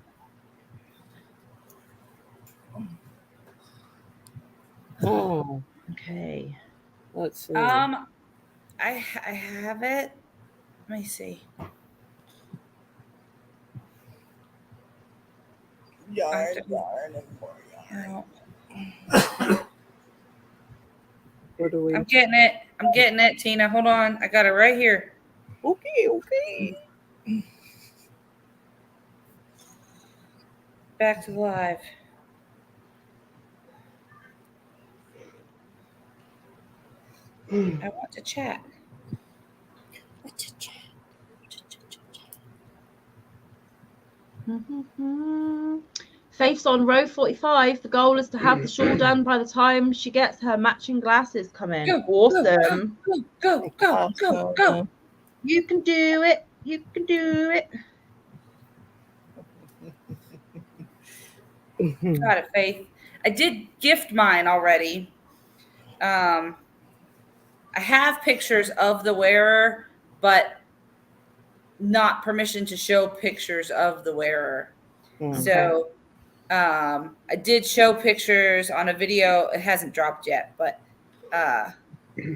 Oh, Okay. let's see. I have it. Let me see. Yarn, I have to- yarn, and more yarn. Where do we? I'm getting it, Tina. Hold on. I got it right here. Okay. Back to live. I want to chat. Faith's on row 45. The goal is to have the shawl done by the time she gets her matching glasses coming. Go, Awesome. Go. You can do it. You can do it. Got it, Faith. I did gift mine already. I have pictures of the wearer, but not permission to show pictures of the wearer. So I did show pictures on a video. It hasn't dropped yet, but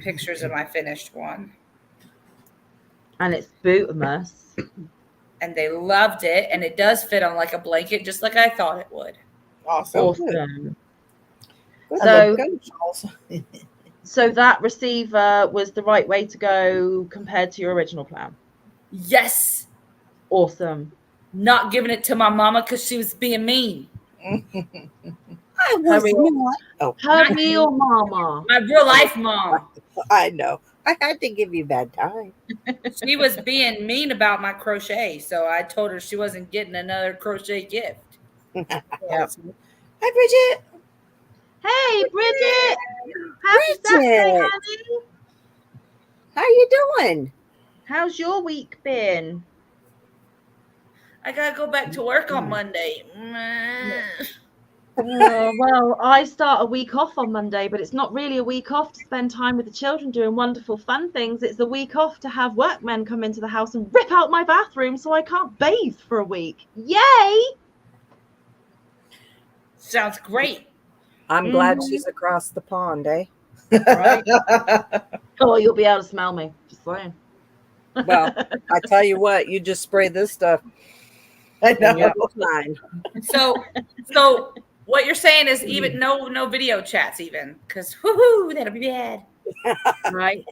pictures of my finished one. And it's Bootimus. And they loved it. And it does fit on like a blanket, just like I thought it would. Awesome. Awesome. So, So that receiver was the right way to go compared to your original plan. Yes. Awesome. Not giving it to my mama because she was being mean. I was not. Hug me or mama. My real life mom. I know. I had to give you bad time. She was being mean about my crochet, so I told her she wasn't getting another crochet gift. Yep. Hi, Bridget. Hey, Bridget. Happy Saturday, Bridget. honey. How you doing? How's your week been? I gotta go back to work on Monday. Well, I start a week off on Monday, but it's not really a week off to spend time with the children doing wonderful fun things. It's a week off to have workmen come into the house and rip out my bathroom so I can't bathe for a week. Yay! Sounds great. I'm glad she's across the pond, eh? Right? Oh, you'll be able to smell me. Just saying. Well, I tell you what, you just spray this stuff. I know. And you'll be fine. So what you're saying is even no video chats even because whoo that'll be bad. Right.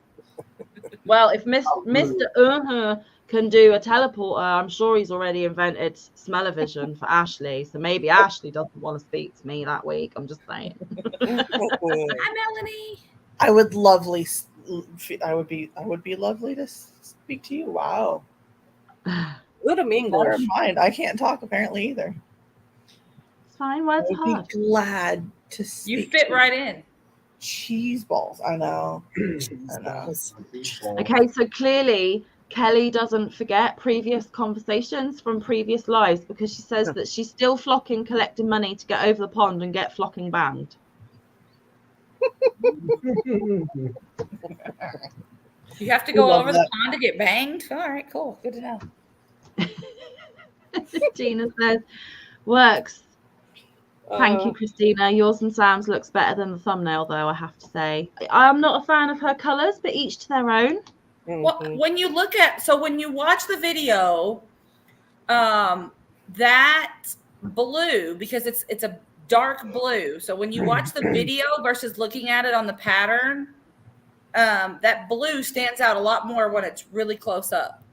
Well, if Mr. Can do a teleporter, I'm sure he's already invented smell-o-vision for Ashley. So maybe Ashley doesn't want to speak to me that week. I'm just saying. Hi, Melanie. I would be lovely to speak to you. Wow. Good Never English. mind. I can't talk apparently either. It's fine. Words I would hard. be glad to speak. You fit to right in. Cheese balls. I know. I know. Okay, so clearly Kelly doesn't forget previous conversations from previous lives because she says that she's still flocking, collecting money to get over the pond and get flocking banned. You have to go Love over that. the pond to get banged. All right, cool. Good to know. Tina says, works. Thank you, Christina. Yours and Sam's looks better than the thumbnail, though, I have to say. I'm not a fan of her colours, but each to their own. Mhm. when you look at, so when you watch the video, that blue, because it's a dark blue. So when you watch the video versus looking at it on the pattern, that blue stands out a lot more when it's really close up.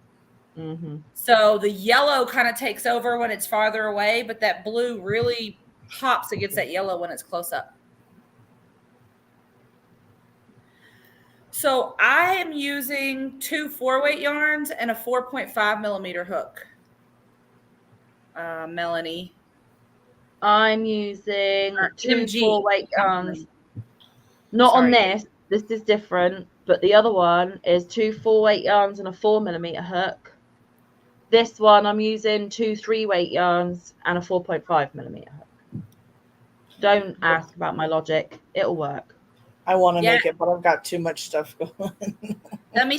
Mm-hmm. So the yellow kind of takes over when it's farther away, but that blue really pops against that yellow when it's close up. So I am using 2 4-weight yarns and a 4.5 millimeter hook. Melanie. I'm using Or 2 MG. 4-weight yarns. Not on Sorry. this. This is different. But the other one is 2 4-weight yarns and a 4mm hook. This one I'm using 2 3-weight yarns and a 4.5mm hook. Don't ask about my logic. It'll work. I want to Yeah. make it, but I've got too much stuff going.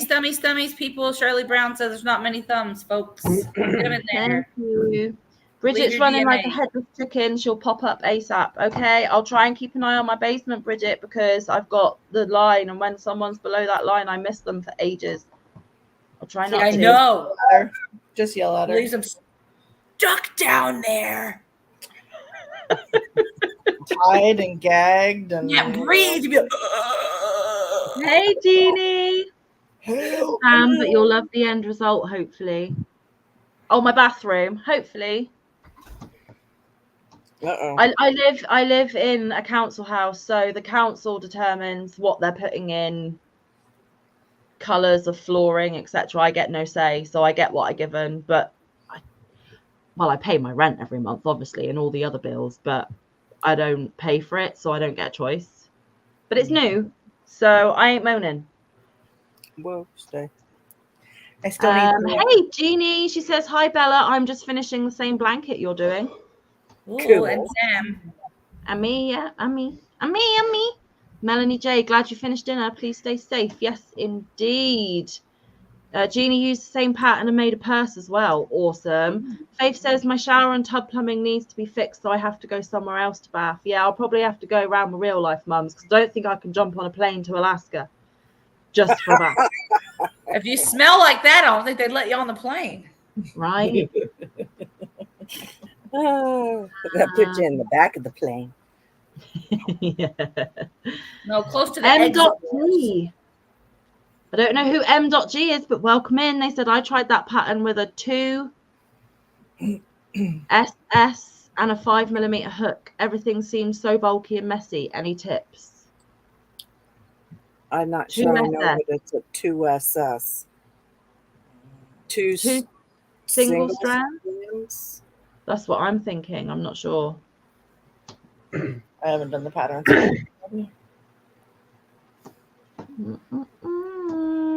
Stummies, people. Shirley Brown says there's not many thumbs, folks. Get them in Thank there. you. Bridget's your running like a DNA. headless chicken. She'll pop up ASAP. Okay, I'll try and keep an eye on my basement, Bridget, because I've got the line, and when someone's below that line, I miss them for ages. I'll try not I to. know. Just yell at her. Leaves them stuck down there. Tied and gagged and Can't breathe. You be like, Hey, Jeannie. Help. But you'll love the end result, hopefully. Oh, my bathroom, hopefully. Uh-oh. I live in a council house, so the council determines what they're putting in, colours of flooring, etc. I get no say, so I get what I given. But I pay my rent every month, obviously, and all the other bills, but I don't pay for it, so I don't get a choice. But it's new, so I ain't moaning. Whoa, stay. I still need to Hey, Jeannie. She says, hi, Bella. I'm just finishing the same blanket you're doing. Ooh, Cool. and Sam. Ami, yeah, Ami. Melanie J, glad you finished dinner. Please stay safe. Yes, indeed. Jeannie used the same pattern and made a purse as well. Awesome. Faith says, my shower and tub plumbing needs to be fixed, so I have to go somewhere else to bath. Yeah, I'll probably have to go around with real life mums, because I don't think I can jump on a plane to Alaska just for that. If you smell like that, I don't think they'd let you on the plane. Right? Oh, that put you in the back of the plane. Yeah. No, close to the exit doors. M.G. I don't know who M.G is, but welcome in. They said I tried that pattern with a 2 SS and a 5mm hook. Everything seems so bulky and messy. Any tips? I'm not 2 sure I know SS. what it's a 2SS. Two Single strand? strands? That's what I'm thinking. I'm not sure. I haven't done the patterns.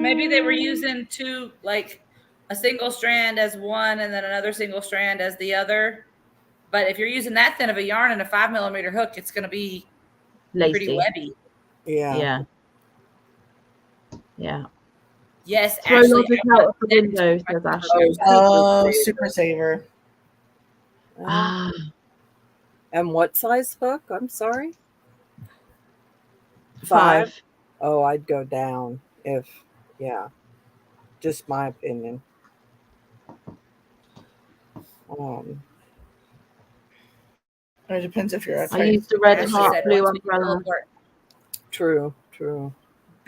Maybe they were using 2, like a single strand as one and then another single strand as the other. But if you're using that thin of a yarn and a 5mm hook, it's going to be pretty Lacy. webby. Yeah. Yeah. Yes, Throw Ashley. logic out of the window, says Ashley. Oh, super saver. Ah, And what size hook? I'm sorry. 5. Oh, I'd go down if, yeah. Just my opinion. It depends if you're a I used a red Ashley heart said, blue once we umbrella. teleport, True.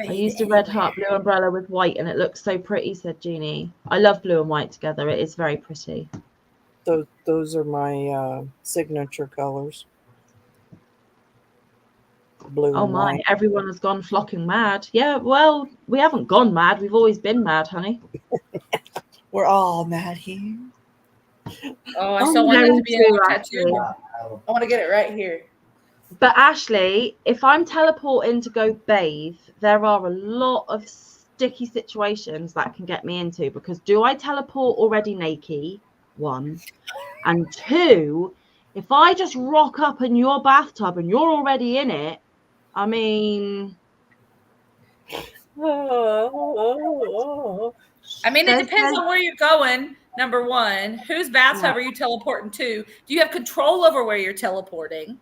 I used a red heart blue umbrella with white, and it looks so pretty, said Jeannie. I love blue and white together. It is very pretty. Those are my signature colors. Blue Oh and my, white. everyone has gone flocking mad. Yeah, well, we haven't gone mad. We've always been mad, honey. We're all mad here. Oh, I still want very that to be true, a tattoo. I want to get it right here. But Ashley, if I'm teleporting to go bathe, there are a lot of sticky situations that can get me into, because do I teleport already naked? 1. And 2, if I just rock up in your bathtub and you're already in it, I mean... I mean, it depends on where you're going. Number 1, whose bathtub are you teleporting to? Do you have control over where you're teleporting?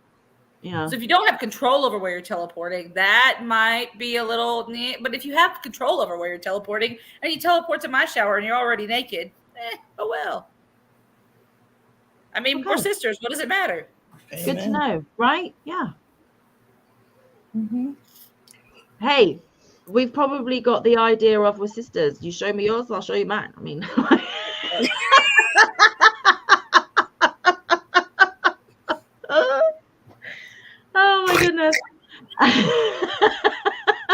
Yeah. So if you don't have control over where you're teleporting, that might be a little neat. But if you have control over where you're teleporting and you teleport to my shower and you're already naked, oh well. I mean, we're Okay. sisters. What does it matter? Good to know, right? Yeah. Mm-hmm. Hey, we've probably got the idea of we're sisters. You show me yours, I'll show you mine. I mean, oh my goodness.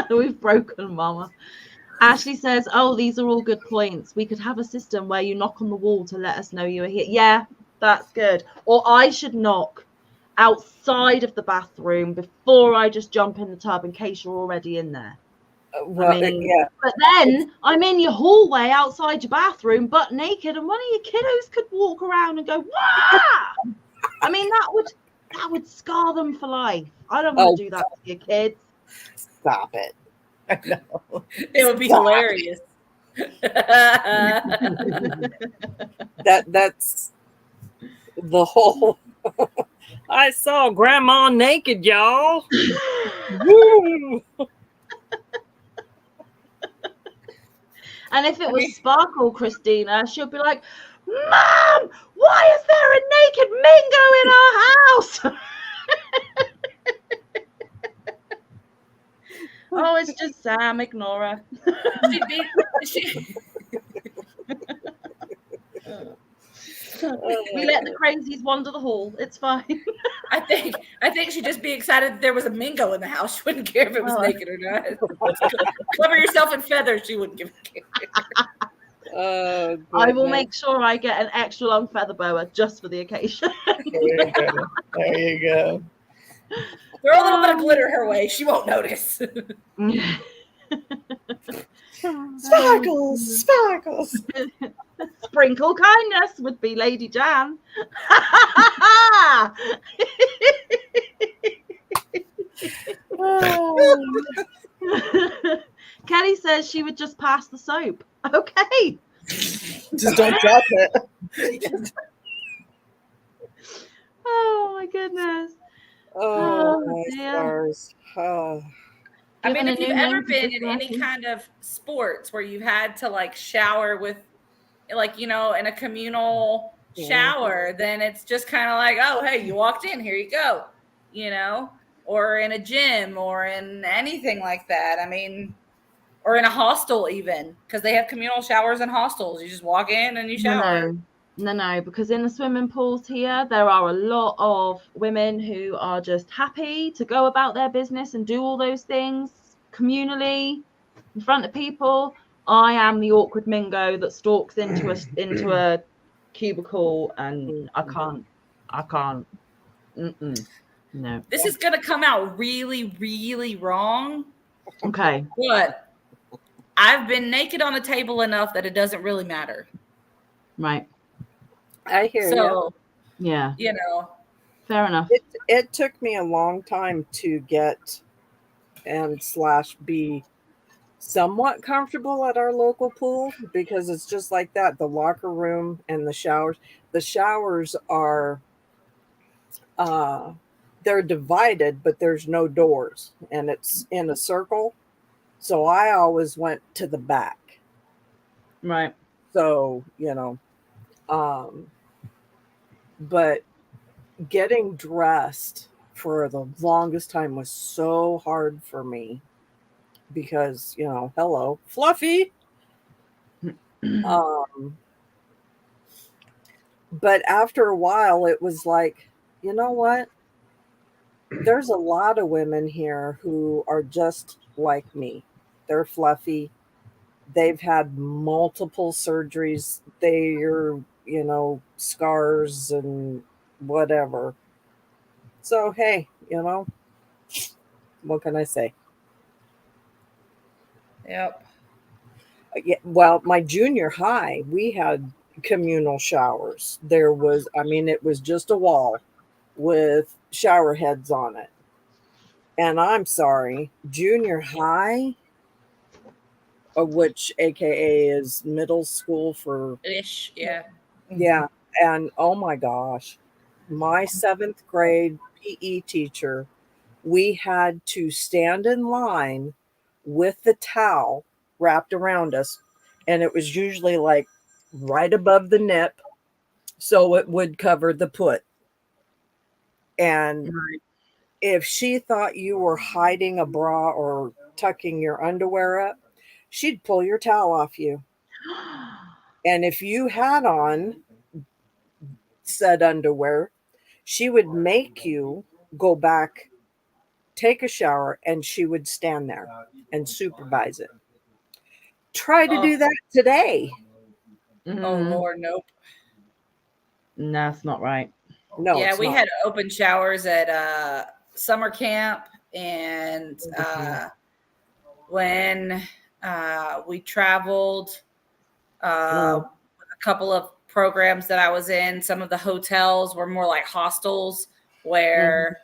We've broken Mama. Ashley says, oh, these are all good points. We could have a system where you knock on the wall to let us know you are here. Yeah, that's good. Or I should knock outside of the bathroom before I just jump in the tub in case you're already in there. Well, I mean, yeah. but then I'm in your hallway outside your bathroom, butt naked, and one of your kiddos could walk around and go, "Wah!" I mean, that would scar them for life. I don't want to do that to your kids. Stop it. I know. It would be hilarious. That's the whole. I saw Grandma naked, y'all. Woo! And if it was Sparkle, Christina, she'll be like, Mom, why is there a naked Mingo in our house? Oh, it's just Sam. Ignore her. We let the crazies wander the hall. It's fine. I think she'd just be excited that there was a Mingo in the house. She wouldn't care if it was naked or not. Cover yourself in feathers. She wouldn't give a care. I will make sure I get an extra long feather boa just for the occasion. There you go. There you go. Throw a little bit of glitter her way. She won't notice. Sparkles, sparkles. Sprinkle kindness would be Lady Jan. Kelly says she would just pass the soap. Okay. Just don't drop it. Oh my goodness. Oh, Oh, my dear. stars. Oh. I mean, Given if a you've new ever name to been this in any lesson. kind of sports where you've had to like shower with, like, you know, in a communal shower, then it's just kind of like, oh, hey, you walked in, here you go, you know, or in a gym or in anything like that. I mean, or in a hostel even, because they have communal showers in hostels. You just walk in and you shower. No, because in the swimming pools here, there are a lot of women who are just happy to go about their business and do all those things communally in front of people. I am the awkward Mingo that stalks into a cubicle, and I can't. No. This is going to come out really, really wrong. Okay. But I've been naked on a table enough that it doesn't really matter. Right. I hear you. So, Yeah. you know, Fair enough. It took me a long time to get and / be somewhat comfortable at our local pool, because it's just like that. The locker room and the showers are they're divided, but there's no doors and it's in a circle. So I always went to the back. Right. So, you know, but getting dressed for the longest time was so hard for me because, you know, hello, Fluffy. But after a while, it was like, you know what? There's a lot of women here who are just like me. They're fluffy. They've had multiple surgeries. They're, you know, scars and whatever. So, hey, you know, what can I say? yep. Yeah, well, my junior high, we had communal showers. There was, I mean, it was just a wall with shower heads on it. And I'm sorry, junior high, which AKA is middle school for, Ish. Yeah. yeah. And oh my gosh, my 7th grade PE teacher, we had to stand in line with the towel wrapped around us, and it was usually like right above the nip, so it would cover the put. And if she thought you were hiding a bra or tucking your underwear up, she'd pull your towel off you. And if you had on said underwear, she would make you go back, take a shower, and she would stand there and supervise it. Try to do that today. Oh Mhm. Lord, nope. No, that's not right. No, Yeah, it's we not. had open showers at summer camp, and when we traveled, a couple of programs that I was in, some of the hotels were more like hostels where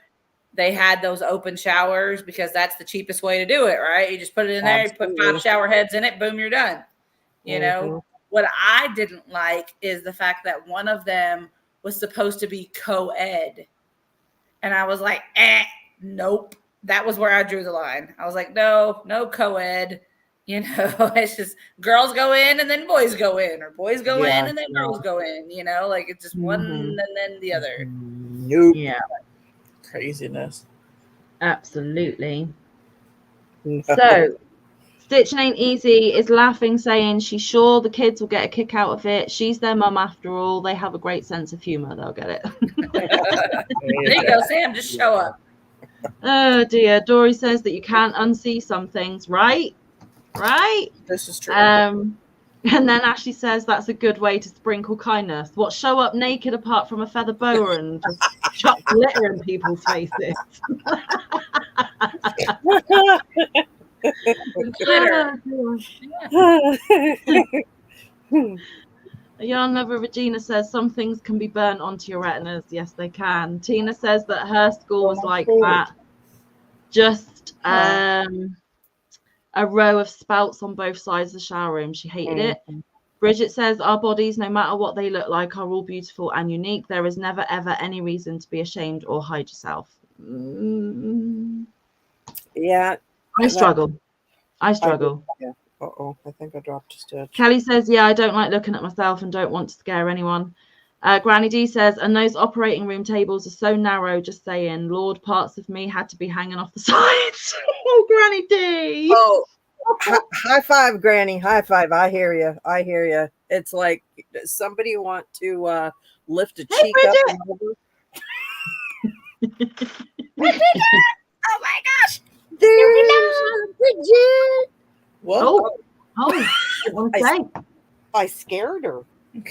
they had those open showers because that's the cheapest way to do it, right? You just put it in there, you put Absolutely. 5 shower heads in it, boom, you're done. You know, what I didn't like is the fact that one of them was supposed to be co-ed. And I was like, nope. That was where I drew the line. I was like, no co-ed. You know, it's just girls go in and then boys go in, or boys go in and then girls go in, you know, like it's just one and then the other. Nope. Yeah, Craziness. absolutely. So, Stitching Ain't Easy is laughing, saying she's sure the kids will get a kick out of it. She's their mum after all. They have a great sense of humor. They'll get it. There you go, Sam. Just show up. Oh dear. Dory says that you can't unsee some things, right? Right? This is true. And then Ashley says that's a good way to sprinkle kindness. What, show up naked apart from a feather boa and just chuck glitter in people's faces? Glitter. Young Lover Regina says some things can be burnt onto your retinas. Yes, they can. Tina says that her school was like that. Just a row of spouts on both sides of the shower room. She hated it. Bridget says our bodies, no matter what they look like, are all beautiful and unique. There is never, ever any reason to be ashamed or hide yourself. Yeah. I struggle. I struggle. Yeah. Uh-oh, I think I dropped a stitch. Kelly says, yeah, I don't like looking at myself and don't want to scare anyone. Granny D says, and those operating room tables are so narrow, just saying, Lord, parts of me had to be hanging off the sides. Oh, Granny D. Oh, high five, Granny. High five. I hear you. I hear you. It's like somebody want to lift a cheek up. And over. Oh my gosh. There's Bridget. Whoa. Oh, what was I say? I scared her. Baby,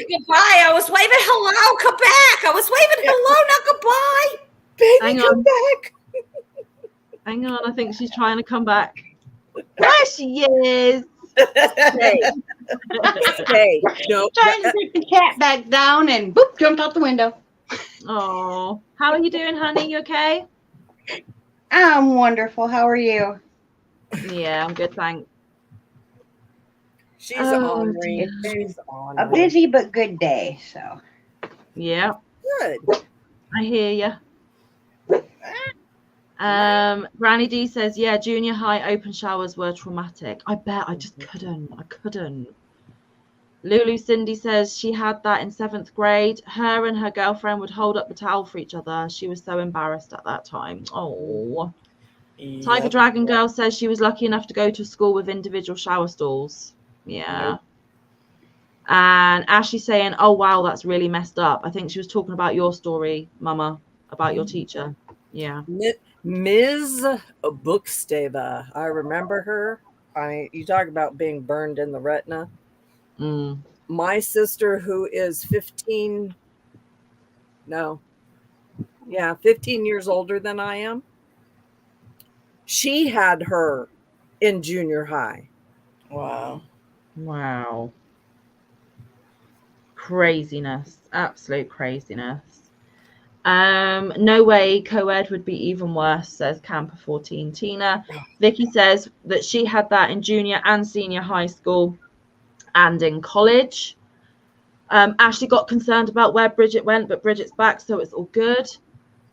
goodbye. I was waving hello. Come back. I was waving hello, not goodbye. Baby, Hang come on. back. Hang on, I think she's trying to come back. There she is. Hey, hey, no. Trying to put the cat back down and boop, jumped out the window. Oh, how are you doing, honey? You okay? I'm wonderful. How are you? Yeah, I'm good, thanks. She's Oh, ornery. dear. She's A ornery. busy but good day. So Yeah, Good. I hear you. Granny D says, yeah, junior high open showers were traumatic. I bet. I just couldn't. I couldn't. Lulu Cindy says she had that in 7th grade. Her and her girlfriend would hold up the towel for each other. She was so embarrassed at that time. Oh. Tiger Dragon Girl says she was lucky enough to go to school with individual shower stalls. Yeah. And Ashley saying, oh, wow, that's really messed up. I think she was talking about your story, Mama, about your teacher. Yeah. Ms. Bookstava. I remember her. You talk about being burned in the retina. Mm. My sister, who is 15 years older than I am, she had her in junior high. Wow. Wow. Craziness. Absolute craziness. No way co-ed would be even worse, says Camper 14 Tina. Vicky says that she had that in junior and senior high school and in college. Ashley got concerned about where Bridget went, but Bridget's back, so it's all good.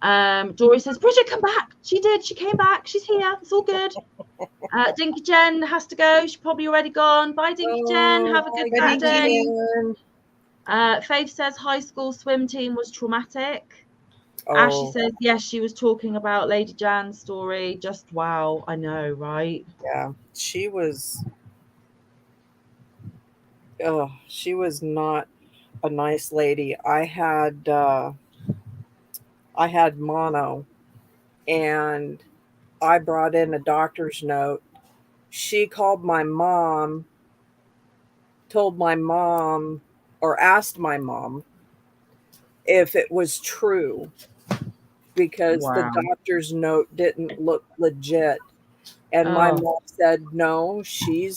Dory says, Bridget, come back. She did. She came back. She's here. It's all good. Dinky Jen has to go. She's probably already gone. Bye, Dinky Jen. Have a good Bye, Dinky Saturday. Faith says high school swim team was traumatic. Ashley says, yes, she was talking about Lady Jan's story. Just wow. I know, right? Yeah, she was not a nice lady. I had mono, and I brought in a doctor's note. She called my mom, told my mom, or asked my mom if it was true, because the doctor's note didn't look legit. And my mom said, no, she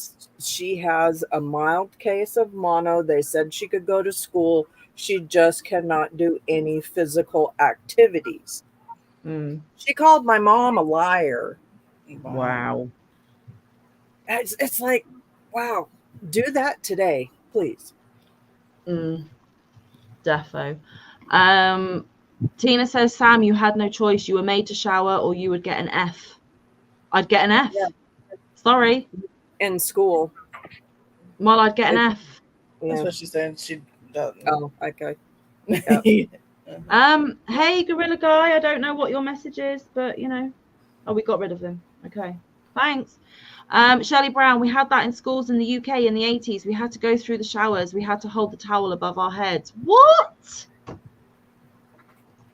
has a mild case of mono. They said she could go to school. She just cannot do any physical activities. She called my mom a liar. Wow. It's like, wow, do that today, please. Defo. Tina says, Sam, you had no choice. You were made to shower or you would get an F. I'd get an F. Yeah. Sorry. In school. Well, I'd get an F. Yeah. That's what she said. She doesn't. Oh, okay. Yeah. Hey, Gorilla Guy. I don't know what your message is, but you know. Oh, we got rid of him. Okay. Thanks. Shelley Brown, we had that in schools in the UK in the 80s. We had to go through the showers. We had to hold the towel above our heads. What?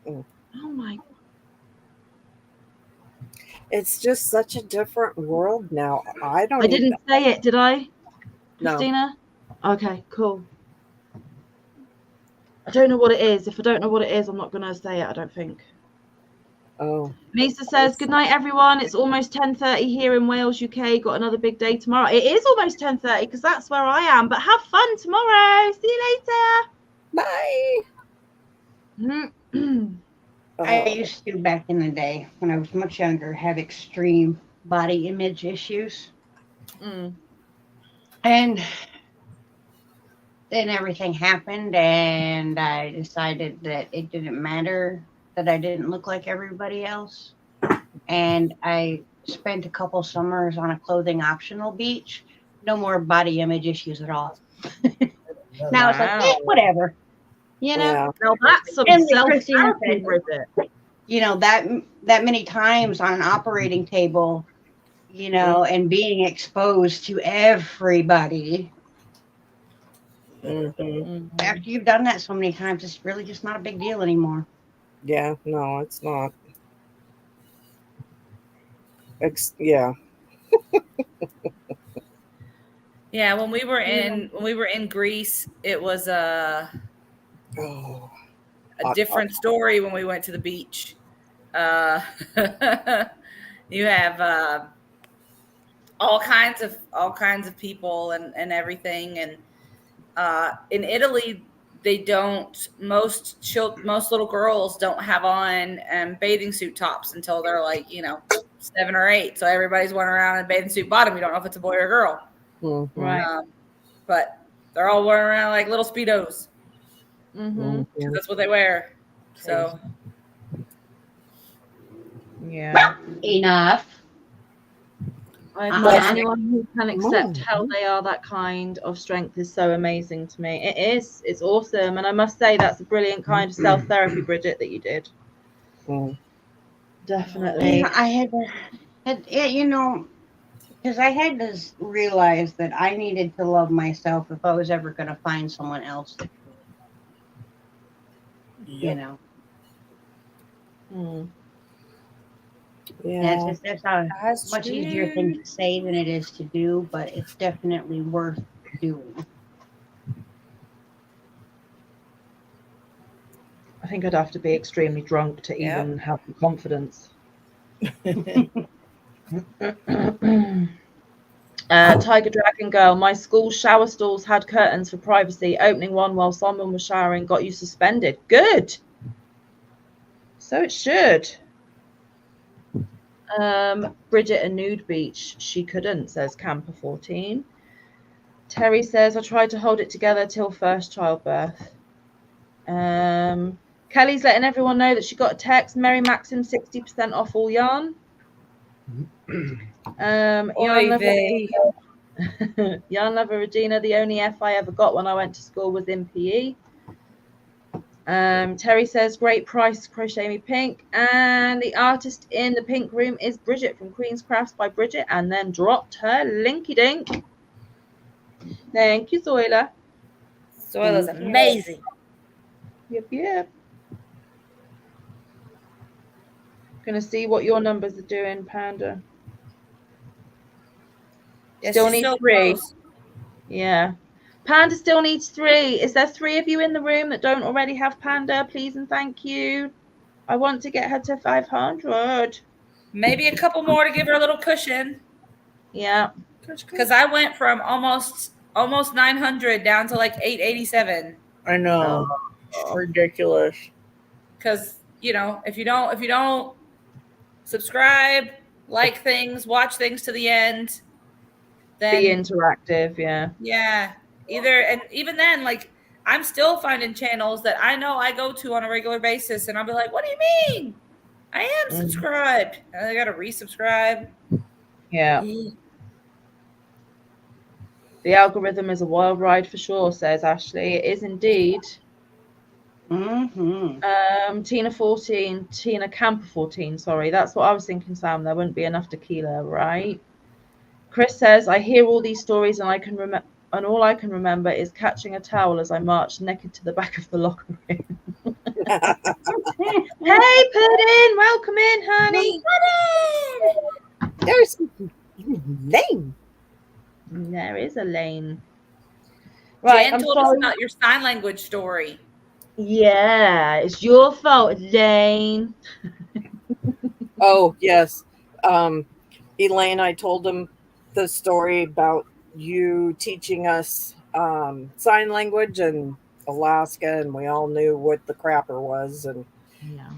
Oh my. It's just such a different world now. I didn't say it, did I? No. Christina? Okay, cool. I don't know what it is. If I don't know what it is, I'm not going to say it, I don't think. Oh. Lisa says, good night, everyone. It's almost 10:30 here in Wales, UK. Got another big day tomorrow. It is almost 10:30 because that's where I am. But have fun tomorrow. See you later. Bye. I used to, back in the day, when I was much younger, have extreme body image issues. And then everything happened, and I decided that it didn't matter that I didn't look like everybody else. And I spent a couple summers on a clothing optional beach. No more body image issues at all. Now it's like, whatever. You know? Yeah. Now that's some self-therapy, Bridget. You know, that many times on an operating table, you know, and being exposed to everybody. After you've done that so many times, it's really just not a big deal anymore. Yeah, no, it's not. Yeah. Yeah, when we were in Greece, it was a different story when we went to the beach. You have all kinds of people and everything, and in Italy they don't. Most little girls don't have on bathing suit tops until they're like 7 or 8. So everybody's wearing around in a bathing suit bottom. You don't know if it's a boy or a girl. Right. But they're all wearing around like little Speedos. That's what they wear. So yeah. Enough. Anyone who can accept how they are, that kind of strength is so amazing to me. It is. It's awesome. And I must say that's a brilliant kind of self-therapy, Bridget, that you did. Definitely. I had because I had to realize that I needed to love myself if I was ever going to find someone else that could. Yeah. That's a much easier thing to say than it is to do, but it's definitely worth doing. I think I'd have to be extremely drunk to even have the confidence. Tiger Dragon Girl, my school shower stalls had curtains for privacy. Opening one while someone was showering got you suspended. Good. So it should. Bridget, a nude beach. She couldn't, says Camper 14. Terry says, I tried to hold it together till first childbirth. Kelly's letting everyone know that she got a text. Mary Maxim 60% off all yarn. Yarn Oy lover, vey. yarn lover Regina, the only F I ever got when I went to school was in PE. Terry says, great price, Crochet Me Pink. And the artist in the pink room is Bridget from Queen's Crafts by Bridget, and then dropped her linky dink. Thank you, Zoila. Zoila's amazing. Yep. Gonna see what your numbers are doing, Panda. Yeah, Still she's need so 3. close. Yeah. Panda still needs 3. Is there 3 of you in the room that don't already have Panda? Please and thank you. I want to get her to 500. Maybe a couple more to give her a little cushion. Yeah. Because I went from almost 900 down to like 887. I know. Ridiculous. Because if you don't subscribe, like things, watch things to the end, then Be interactive, yeah. yeah. And even then, like, I'm still finding channels that I know I go to on a regular basis, and I'll be like, "What do you mean? I am subscribed." And I gotta resubscribe. Yeah. The algorithm is a wild ride for sure, says Ashley. It is indeed. Tina Camper 14, sorry. That's what I was thinking, Sam. There wouldn't be enough tequila, right? Chris says, I hear all these stories and all I can remember is catching a towel as I marched naked to the back of the locker room. Hey, Puddin! Welcome in, honey. There's name. There is a lane. Right, Jan I'm told us sorry. about your sign language story. Yeah, it's your fault, Lane. Oh, yes. Elaine, I told him the story about you teaching us sign language in Alaska, and we all knew what the crapper was, and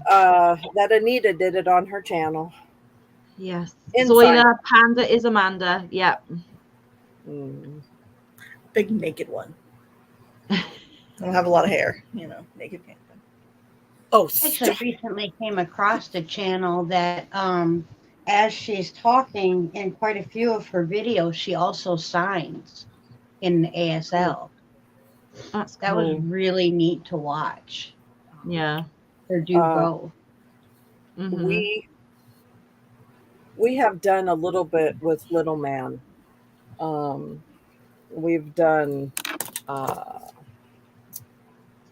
that Anita did it on her channel. Yes. In Zoila, sign. Panda is Amanda. Yep. Big naked one. I don't have a lot of hair, naked panda. Oh, Actually, I recently came across a channel that, as she's talking in quite a few of her videos, she also signs in the ASL. That's That cool. was really neat to watch. Yeah. Or do both. Mhm. We have done a little bit with Little Man. We've done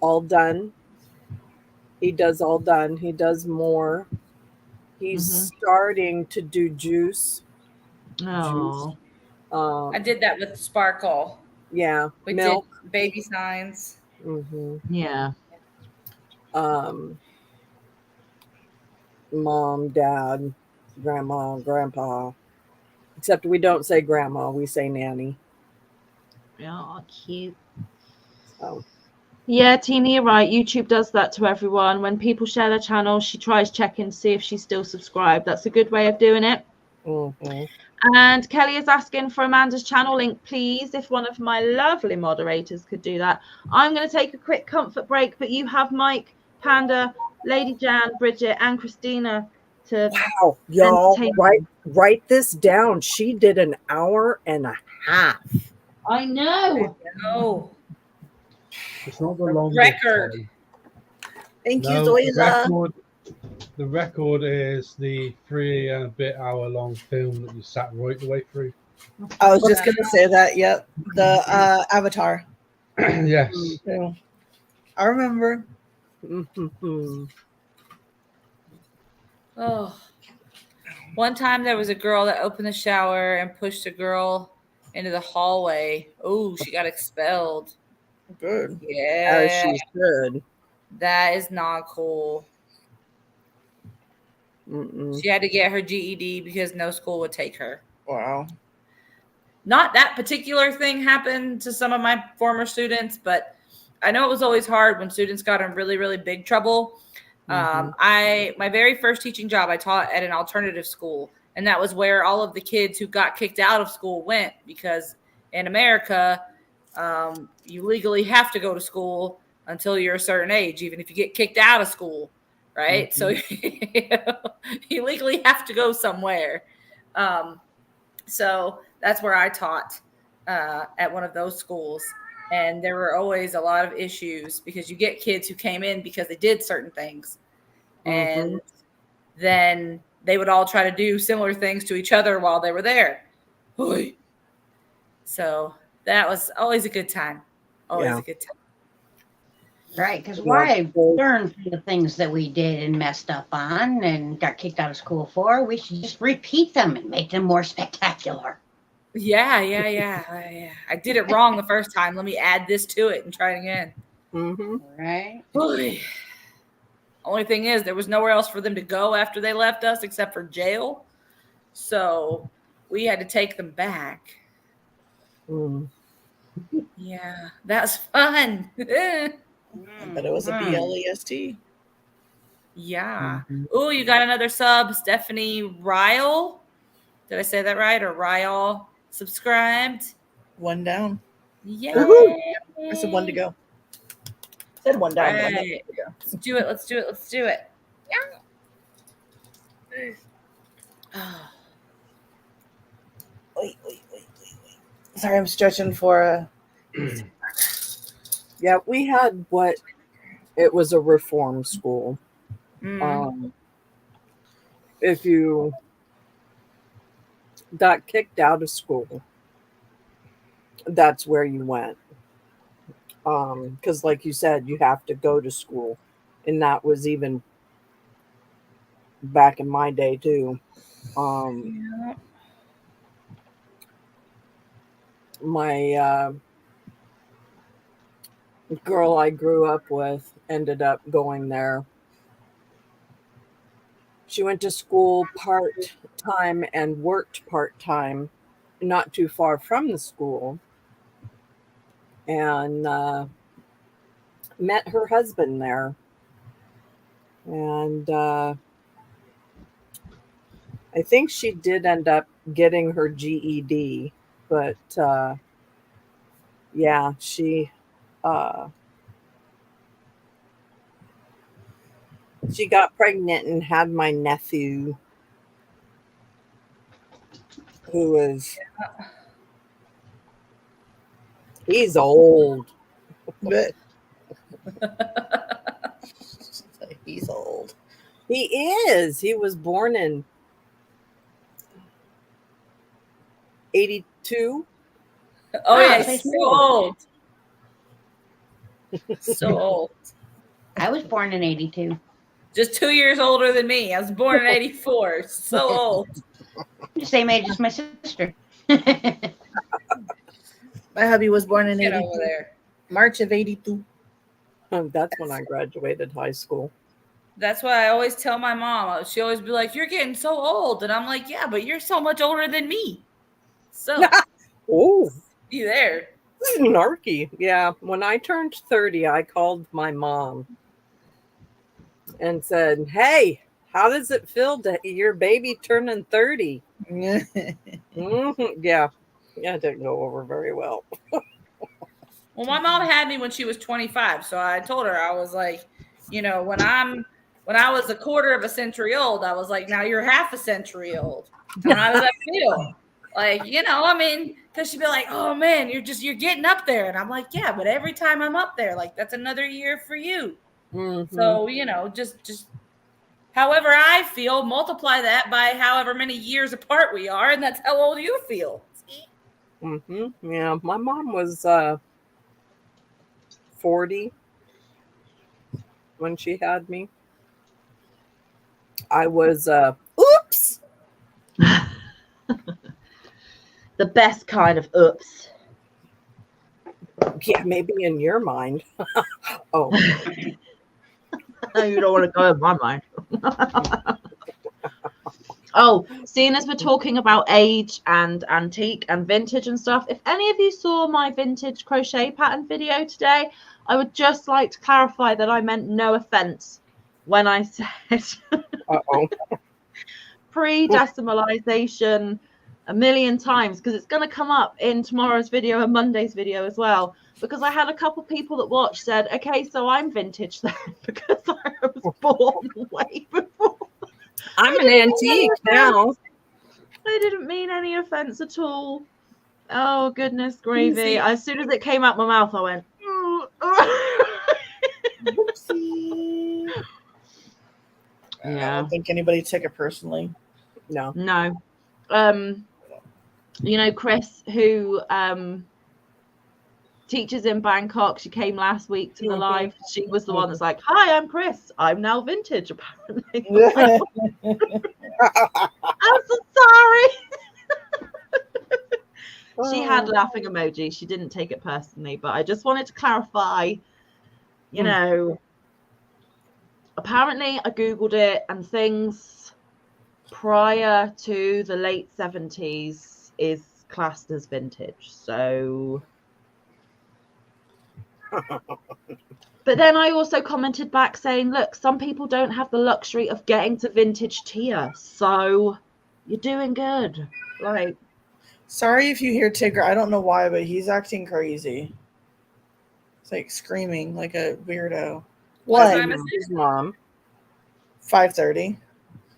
All Done. He does All Done. He does more. He's starting to do Juice. Oh. I did that with Sparkle. Yeah. We Milk. did baby signs. Yeah. Mom, Dad, Grandma, Grandpa. Except we don't say Grandma, we say Nanny. Oh, cute. So. Yeah, Tina, you're right. YouTube does that to everyone. When people share their channel, she tries checking to see if she's still subscribed. That's a good way of doing it. And Kelly is asking for Amanda's channel link, please, if one of my lovely moderators could do that. I'm going to take a quick comfort break, but you have Mike, Panda, Lady Jan, Bridget, and Christina to wow, y'all, write this down. She did an hour and a half. I know. Oh, It's not the longest record. time. Thank you, No, Zoila. the record is the 3 and a bit hour long film that you sat right the way through. I was just going to say that. Yep. The Avatar. Yes. Yeah. I remember. Oh. One time there was a girl that opened the shower and pushed a girl into the hallway. Oh, she got expelled. Good. Yeah. As she should. That is not cool. She had to get her GED because no school would take her. Wow. Not that particular thing happened to some of my former students, but I know it was always hard when students got in really, really big trouble. My very first teaching job, I taught at an alternative school, and that was where all of the kids who got kicked out of school went, because in America, You legally have to go to school until you're a certain age, even if you get kicked out of school, right? So you legally have to go somewhere. So that's where I taught at one of those schools. And there were always a lot of issues because you get kids who came in because they did certain things. And then they would all try to do similar things to each other while they were there. So that was always a good time. Always a good time. Right, because why learn from the things that we did and messed up on and got kicked out of school for? We should just repeat them and make them more spectacular. Yeah. I did it wrong the first time. Let me add this to it and try it again. Right. Only thing is, there was nowhere else for them to go after they left us except for jail. So we had to take them back. Yeah, that's fun. But it was a BLEST. Yeah. Oh, you got another sub, Stephanie Ryle. Did I say that right? Or Ryle subscribed? One down. Yeah. I said one to go. Said one down. One Right. to go. Let's do it. Let's do it. Yeah. Oh. Wait. Sorry, I'm stretching for a. Yeah, we had it was a reform school. If you got kicked out of school, that's where you went. Because like you said, you have to go to school. And that was even back in my day too. My girl I grew up with ended up going there. She went to school part-time and worked part-time, not too far from the school, and met her husband there. And I think she did end up getting her GED, but yeah, she got pregnant and had my nephew, who is he's old. But he's old. He is. He was born in 82. Oh, yeah. Wow, He's so old. So old. I was born in 82. Just 2 years older than me. I was born in 84. So old. The same age as my sister. My hubby was born in Get 82. over there. March of 82. That's when I graduated high school. That's why I always tell my mom. She always be like, "You're getting so old," and I'm like, "Yeah, but you're so much older than me." So Oh, you there? snarky. Yeah. When I turned 30, I called my mom and said, "Hey, how does it feel to your baby turning 30?" Yeah. Yeah, it didn't go over very well. Well, my mom had me when she was 25, so I told her, I was like, you know, when I was a quarter of a century old, I was like, now you're half a century old. And how does that feel? Like, you know, I mean, because she'd be like, oh man, you're getting up there. And I'm like, yeah, but every time I'm up there, like that's another year for you. So, you know, just however I feel, multiply that by however many years apart we are, and that's how old you feel. Yeah, my mom was 40 when she had me. I was oops. The best kind of oops. Yeah, maybe in your mind. Oh. You don't want to go in my mind. Oh, seeing as we're talking about age and antique and vintage and stuff, if any of you saw my vintage crochet pattern video today, I would just like to clarify that I meant no offense when I said Uh-oh. pre-decimalization a million times because it's going to come up in tomorrow's video and Monday's video as well. Because I had a couple people that watched said, okay, so I'm vintage then because I was born way before. I'm an antique now. I didn't mean any offense at all. Oh, goodness gravy. Easy. As soon as it came out my mouth, I went, Whoopsie. I yeah. don't think anybody took it personally. No. No. You know, Chris, who teaches in Bangkok, she came last week to the live. She was the one that's like, hi, I'm Chris. I'm now vintage, apparently. I'm so sorry. She had laughing emoji. She didn't take it personally, but I just wanted to clarify, you know, apparently I Googled it and things prior to the late 70s is classed as vintage. So, but then I also commented back saying, look, some people don't have the luxury of getting to vintage tier. So you're doing good. Like, Sorry if you hear Tigger. I don't know why, but he's acting crazy. It's like screaming like a weirdo. What What? time is it? His mom. 5:30.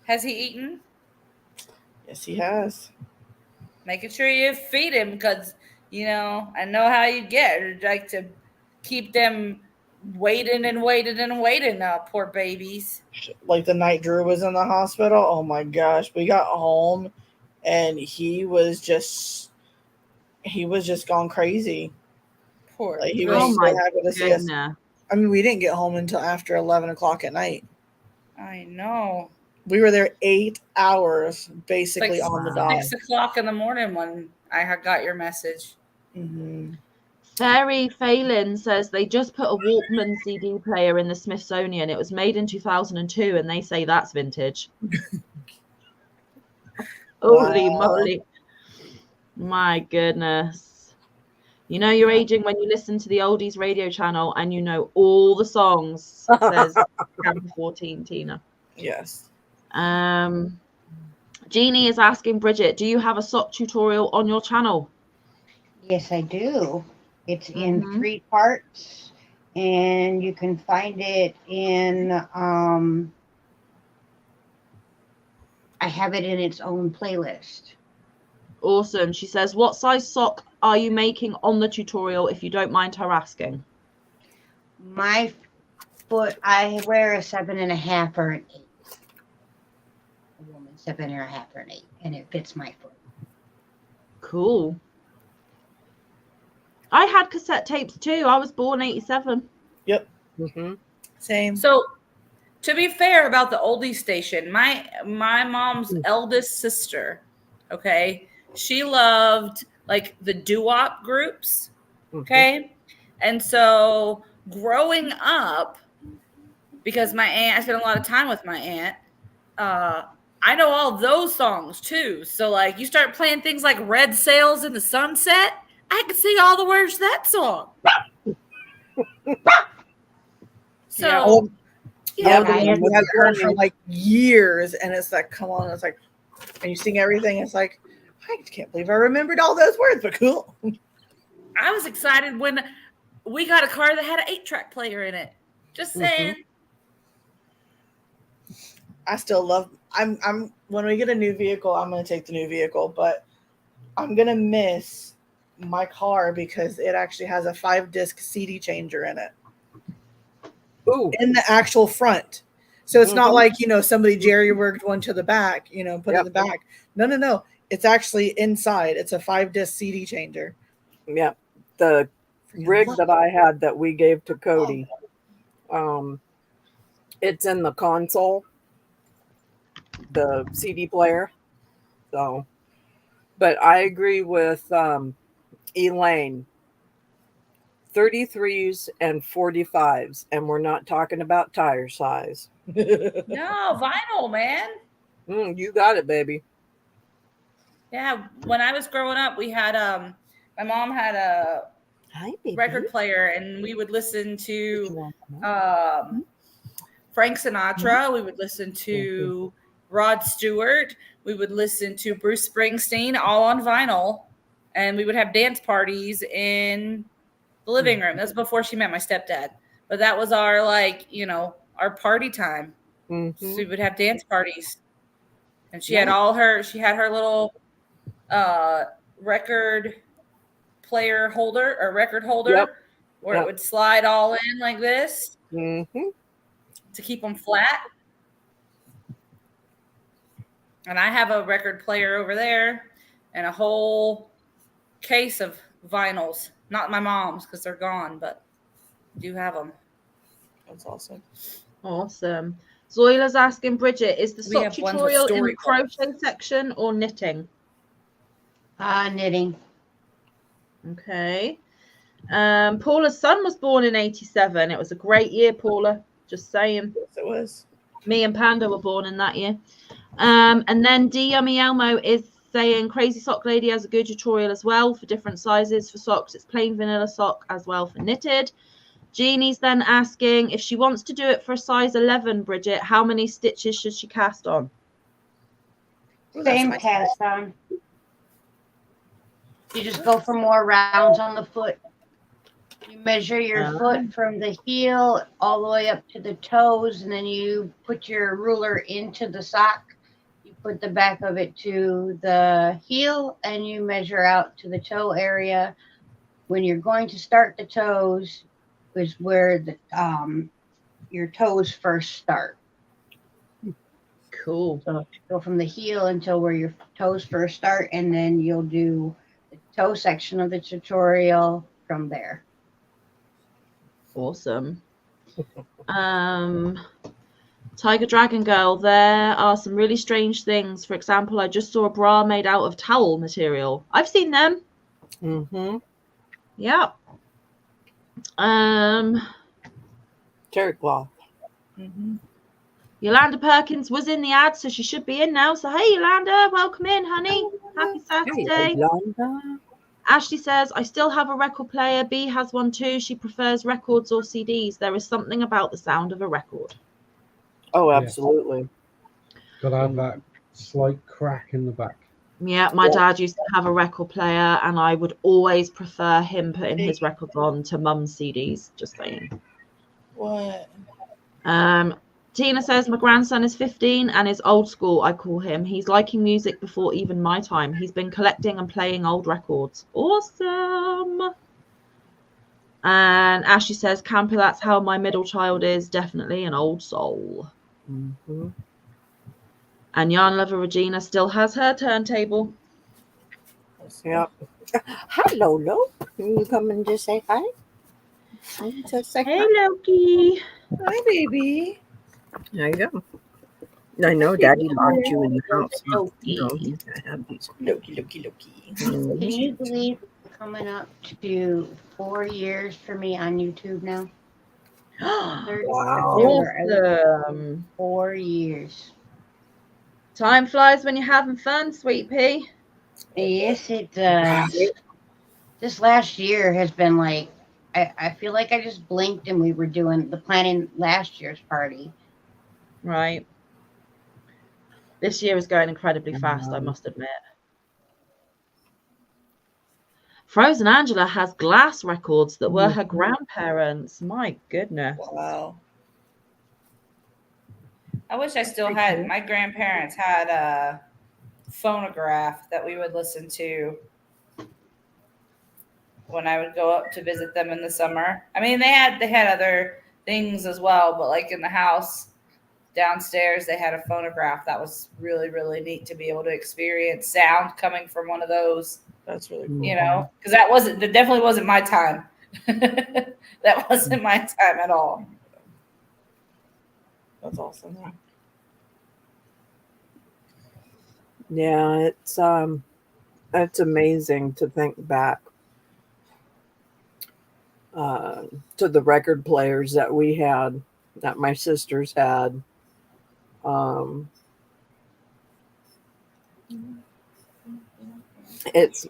Has he eaten? Yes, he has. Making sure you feed him because, you know, I know how you get. You'd like to keep them waiting and waiting and waiting, poor babies. Like the night Drew was in the hospital. Oh my gosh. We got home and he was just gone crazy. Poor Like he Drew. was oh so my happy to see us. goodness. I mean, we didn't get home until after 11 o'clock at night. I know. We were there 8 hours, It's basically like on the dot. 6 o'clock in the morning when I had got your message. Mm-hmm. Fairy Phelan says they just put a Walkman CD player in the Smithsonian. It was made in 2002, and they say that's vintage. Holy Wow. moly. My goodness. You know you're aging when you listen to the oldies radio channel and you know all the songs, says Camper 14 Tina. Yes. Jeannie is asking Bridget, do you have a sock tutorial on your channel? Yes, I do. It's in Mhm. 3 parts, and you can find it in. I have it in its own playlist. Awesome. She says, what size sock are you making on the tutorial, if you don't mind her asking? My foot, I wear a 7.5 or an 8. A woman 7.5 or an 8, and it fits my foot. Cool. I had cassette tapes too. I was born 87. Mm-hmm. Same. So, to be fair about the oldie station, my mom's eldest sister, okay, she loved like the doo-wop groups, okay, and so growing up, because my aunt, I spent a lot of time with my aunt. I know all those songs too. So like, you start playing things like "Red Sails in the Sunset," I can sing all the words to that song. So. Yeah, Yeah, but I you am have heard for learning. like years, and it's like, come on, it's like, and you sing everything. It's like, I can't believe I remembered all those words, but cool. I was excited when we got a car that had an 8-track player in it. Just saying. I still love. I'm when we get a new vehicle, I'm gonna take the new vehicle, but I'm gonna miss my car because it actually has a 5-disc CD changer in it. Ooh. In the actual front. So it's not like, somebody jerry-rigged one to the back, put it in the back. No. It's actually inside. It's a 5-disc CD changer. Yeah. The rig that I had that we gave to Cody, it's in the console, the CD player. So, but I agree with Elaine. 33s and 45s, and we're not talking about tire size. No, vinyl, man. You got it, baby. Yeah, when I was growing up, we had my mom had a record player, and we would listen to Frank Sinatra. We would listen to Rod Stewart. We would listen to Bruce Springsteen all on vinyl, and we would have dance parties in the living room. That's before she met my stepdad, but that was our our party time. Mhm. So we would have dance parties, and she Yeah. had her little record player holder or record holder Yep. where Yep. it would slide all in like this Mhm. to keep them flat. And I have a record player over there and a whole case of vinyls. Not my mom's because they're gone, but I do have them. That's awesome. Awesome. Zoila's asking Bridget, is the We sock have ones with tutorial in the storybooks. crochet section or knitting? Knitting. Okay. Paula's son was born in 87. It was a great year, Paula. Just saying. Yes, it was. Me and Panda were born in that year. And then D Yummy Elmo is saying Crazy Sock Lady has a good tutorial as well for different sizes for socks. It's plain vanilla sock as well for knitted. Jeannie's then asking if she wants to do it for a size 11, Bridget, how many stitches should she cast on? Ooh, that's Same nice. cast on. You just go for more rounds on the foot. You measure your foot from the heel all the way up to the toes, and then you put your ruler into the sock. You put the back of it to the heel, and you measure out to the toe area. When you're going to start the toes, is where the your toes first start. Cool. So go from the heel until where your toes first start, and then you'll do the toe section of the tutorial from there. Awesome. Tiger Dragon Girl, there are some really strange things. For example, I just saw a bra made out of towel material. I've seen them. Mhm. Yeah. Terry cloth. Mm-hmm. Yolanda Perkins was in the ad, so she should be in now. So hey, Yolanda, welcome in, honey. Happy Saturday. Yolanda. Ashley says, I still have a record player. B has one too. She prefers records or CDs. There is something about the sound of a record. Oh, Yeah. absolutely. Got to have that slight crack in the back. Yeah, my dad used to have a record player, and I would always prefer him putting his records on to mum's CDs. Just saying. What? Tina says, my grandson is 15 and is old school, I call him. He's liking music before even my time. He's been collecting and playing old records. Awesome. And Ashley says, Camper, that's how my middle child is. Definitely an old soul. Mm-hmm. And Yarn Lover Regina still has her turntable. Yep. Hi, Lolo. Can you come and just say hi? Just say Hey, hi. Loki. Hi, baby. There you go. I know Daddy locked you in the house. Loki. You know, he's got to have these. Loki, Loki, Loki. Mhm. Can you believe coming up to 4 years for me on YouTube now? Third Wow. September, Awesome. 4 years. Time flies when you're having fun, sweet pea. Yes, it does. This last year has been like, I feel like I just blinked and we were doing the planning last year's party. Right. This year is going incredibly fast, I must admit. Frozen Angela has glass records that were her grandparents. My goodness. Wow. I wish I still had. My grandparents had a phonograph that we would listen to when I would go up to visit them in the summer. I mean, they had other things as well, but like in the house downstairs, they had a phonograph. That was really, really neat to be able to experience sound coming from one of those. That's really cool. You know, because that definitely wasn't my time. That wasn't my time at all. That's awesome. Yeah, it's amazing to think back to the record players that we had, that my sisters had. It's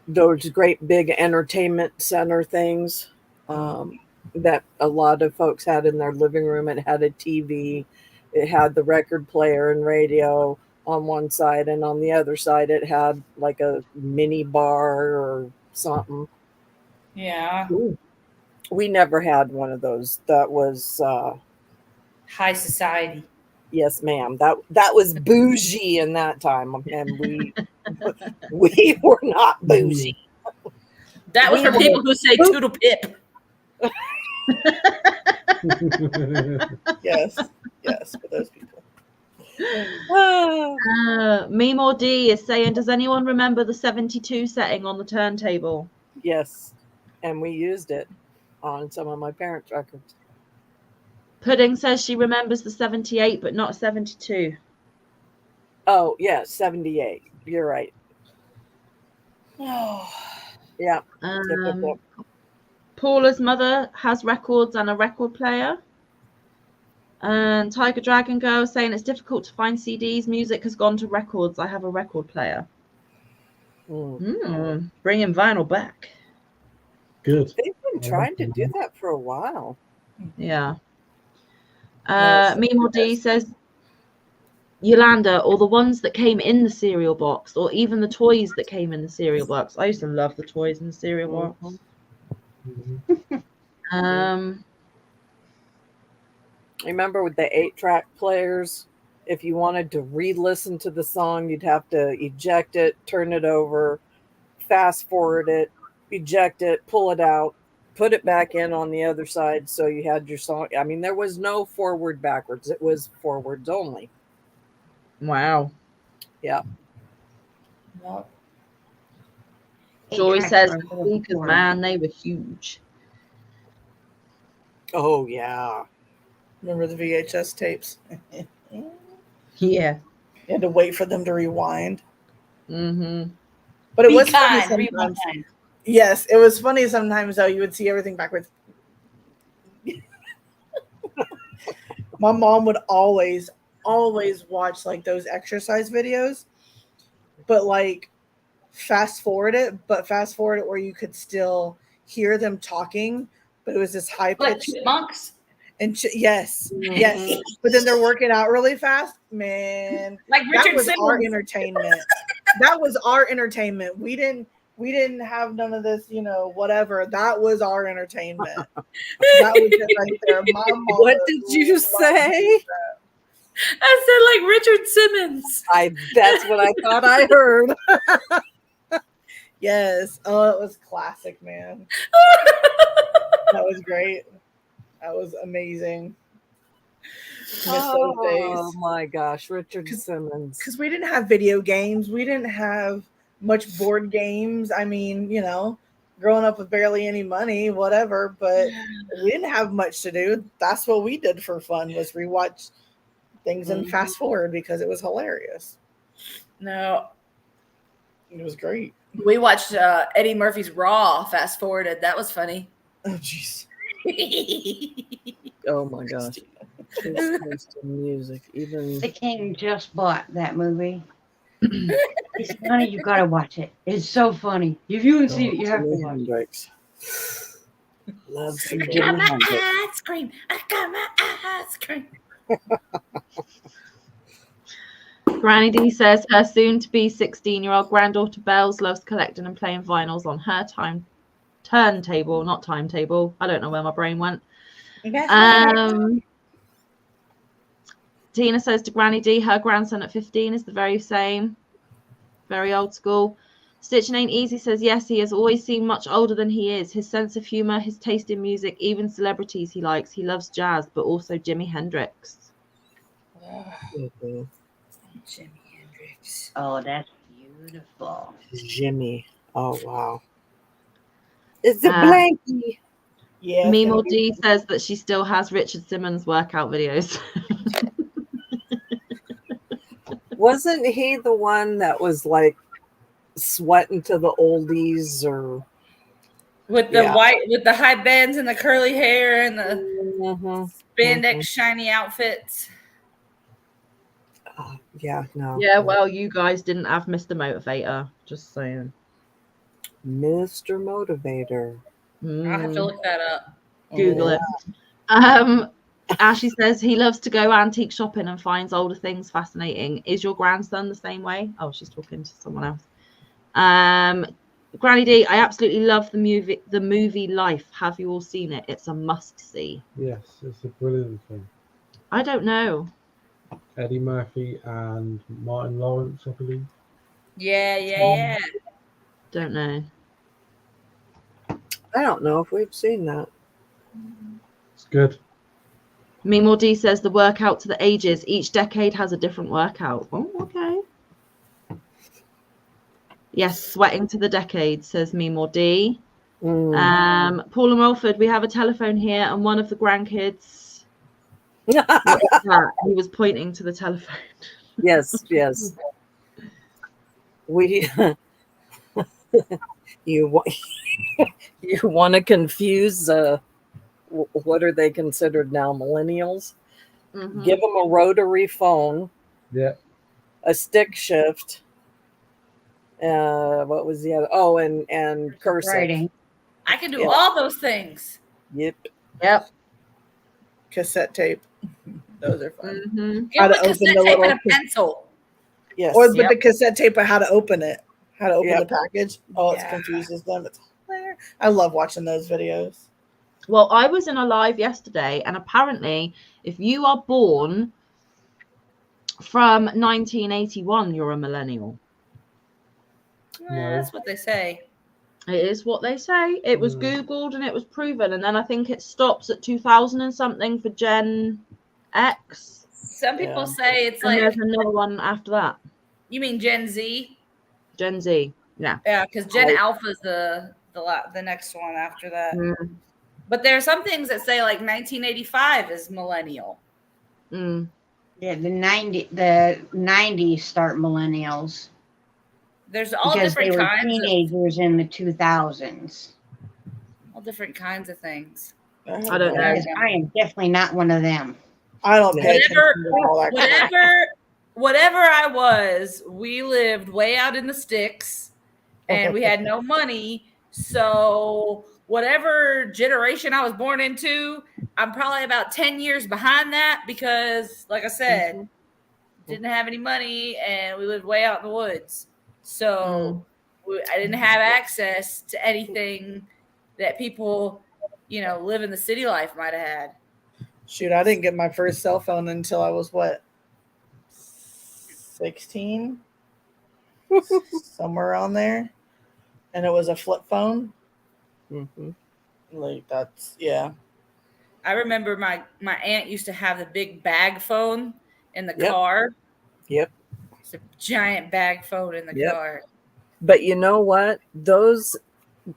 those great big entertainment center things that a lot of folks had in their living room. It had a TV. it had the record player and radio on one side, and on the other side it had like a mini bar or something. Yeah. We never had one of those. That was High society. yes, ma'am. That was bougie in that time, and we were not bougie. That was for people who say toodle pip. Yes, for those people. Memo D is saying, does anyone remember the 72 setting on the turntable? Yes, and we used it on some of my parents' records. Pudding says she remembers the 78, but not 72. Oh, yeah, 78. You're right. Oh, Yeah. Paula's mother has records and a record player. And Tiger Dragon Girl saying it's difficult to find CDs. Music has gone to records. I have a record player. Bringing vinyl back. Good. They've been trying to do that for a while. Yeah. Yes. Memo D says, Yolanda, or the ones that came in the cereal box, or even the toys that came in the cereal box. I used to love the toys in the cereal box. Remember with the 8-track players, if you wanted to re-listen to the song, you'd have to eject it, turn it over, fast forward it, eject it, pull it out, put it back in on the other side, so you had your song. I mean, there was no forward backwards. It was forwards only. Wow. Yeah. no. Joy says, because because man, they were huge. Oh, yeah. Remember the VHS tapes? Yeah. You had to wait for them to rewind. Mm-hmm. But it Be was funny kind, read sometimes. one time. Yes, it was funny sometimes though. You would see everything backwards. My mom would always watch like those exercise videos, but like fast forward it where you could still hear them talking, but it was this high Like pitched chipmunks. and yes, but then they're working out really fast, man. Like That Richard was our Simmons. entertainment. That was our entertainment. We didn't have none of this, whatever. That was our entertainment. That was it right there. My mom What did you say? I said like Richard Simmons. That's what I thought I heard. Yes. Oh, it was classic, man. That was great. That was amazing. Miss those days. Oh my gosh, Richard Simmons. Because we didn't have video games. We didn't have much board games. I mean, growing up with barely any money, whatever, but we didn't have much to do. That's what we did for fun, was rewatch things and fast forward because it was hilarious. No, It was great. we watched Eddie Murphy's Raw fast forwarded. That was funny. Oh, jeez. Oh my gosh. His taste in music, even The King just bought that movie. It's funny. You gotta watch it. It's so funny. If you haven't seen it, you have to Jimi watch it. Hendrix. Love some I got Jimi my Hendrix. ice cream. I got my ice cream. Granny D says her soon-to-be 16-year-old granddaughter Bells loves collecting and playing vinyls on her turntable, not timetable. I don't know where my brain went. Tina says to Granny D, her grandson at 15 is the very same. Very old school. Stitching Ain't Easy says, yes, he has always seemed much older than he is. His sense of humor, his taste in music, even celebrities he likes. He loves jazz, but also Jimi Hendrix. Mhm. Jimi Hendrix. Oh, that's beautiful. Jimmy. Oh wow. It's a Uh, blankie. Yeah. Memo D says that she still has Richard Simmons workout videos. Wasn't he the one that was like sweating to the oldies or With the Yeah. white, with the high bands and the curly hair and the Mhm. spandex shiny outfits. Yeah, no. Yeah, well, you guys didn't have Mr. Motivator. Just saying. Mr. Motivator. I'll have to look that up. Google Oh, it. Ashley says he loves to go antique shopping and finds older things fascinating. Is your grandson the same way? Oh, she's talking to someone else. Granny D, I absolutely love the movie Life. Have you all seen it? It's a must see. Yes, it's a brilliant film. I don't know. Eddie Murphy and Martin Lawrence, I believe. Yeah. Don't know. I don't know if we've seen that. It's good. Mimo D says the workout to the ages. Each decade has a different workout. Oh, okay. Yes, sweating to the decade, says Mimo D. Paula Mulford, we have a telephone here, and one of the grandkids. He was pointing to the telephone. Yes. We you want to confuse what are they considered now, millennials? Mhm. Give them a rotary phone, Yeah. a stick shift. What was the other? Oh, and cursive. Writing. I can do Yeah. all those things. Yep. Yep. Cassette tape. Those are fun. Mm-hmm. Give How them to a open cassette the tape little- and a pencil. Yes. Or but the cassette tape of how to open it. How to open Yep. the package. Oh, it Yeah. confuses them. It's hilarious. I love watching those videos. Well, I was in a live yesterday, and apparently, if you are born from 1981, you're a millennial. That's what they say. It is what they say. It was Googled and it was proven, and then I think it stops at 2000 and something for Gen X. Some people Yeah. say it's And like, there's another one after that, you mean Gen Z? Gen Z. Yeah. Yeah, because Gen Alpha is the next one after that. Mm. But there are some things that say like 1985 is millennial. Mm. Yeah, the 90s start millennials There's all because they different were kinds teenagers in the 2000s. all different kinds of things. I don't know. Because I am definitely not one of them. I don't pay attention Whatever, to all that crap. whatever I was, we lived way out in the sticks, and we had no money. So whatever generation I was born into, I'm probably about 10 years behind that because, like I said, didn't have any money and we lived way out in the woods. So I didn't have access to anything that people, living the city life might have had. Shoot, I didn't get my first cell phone until I was 16? Somewhere around there. And it was a flip phone. Mm-hmm. Like that's I remember my aunt used to have the big bag phone in the Yep. car. Yep. It's a giant bag phone in the Yep. car. But you know what? Those,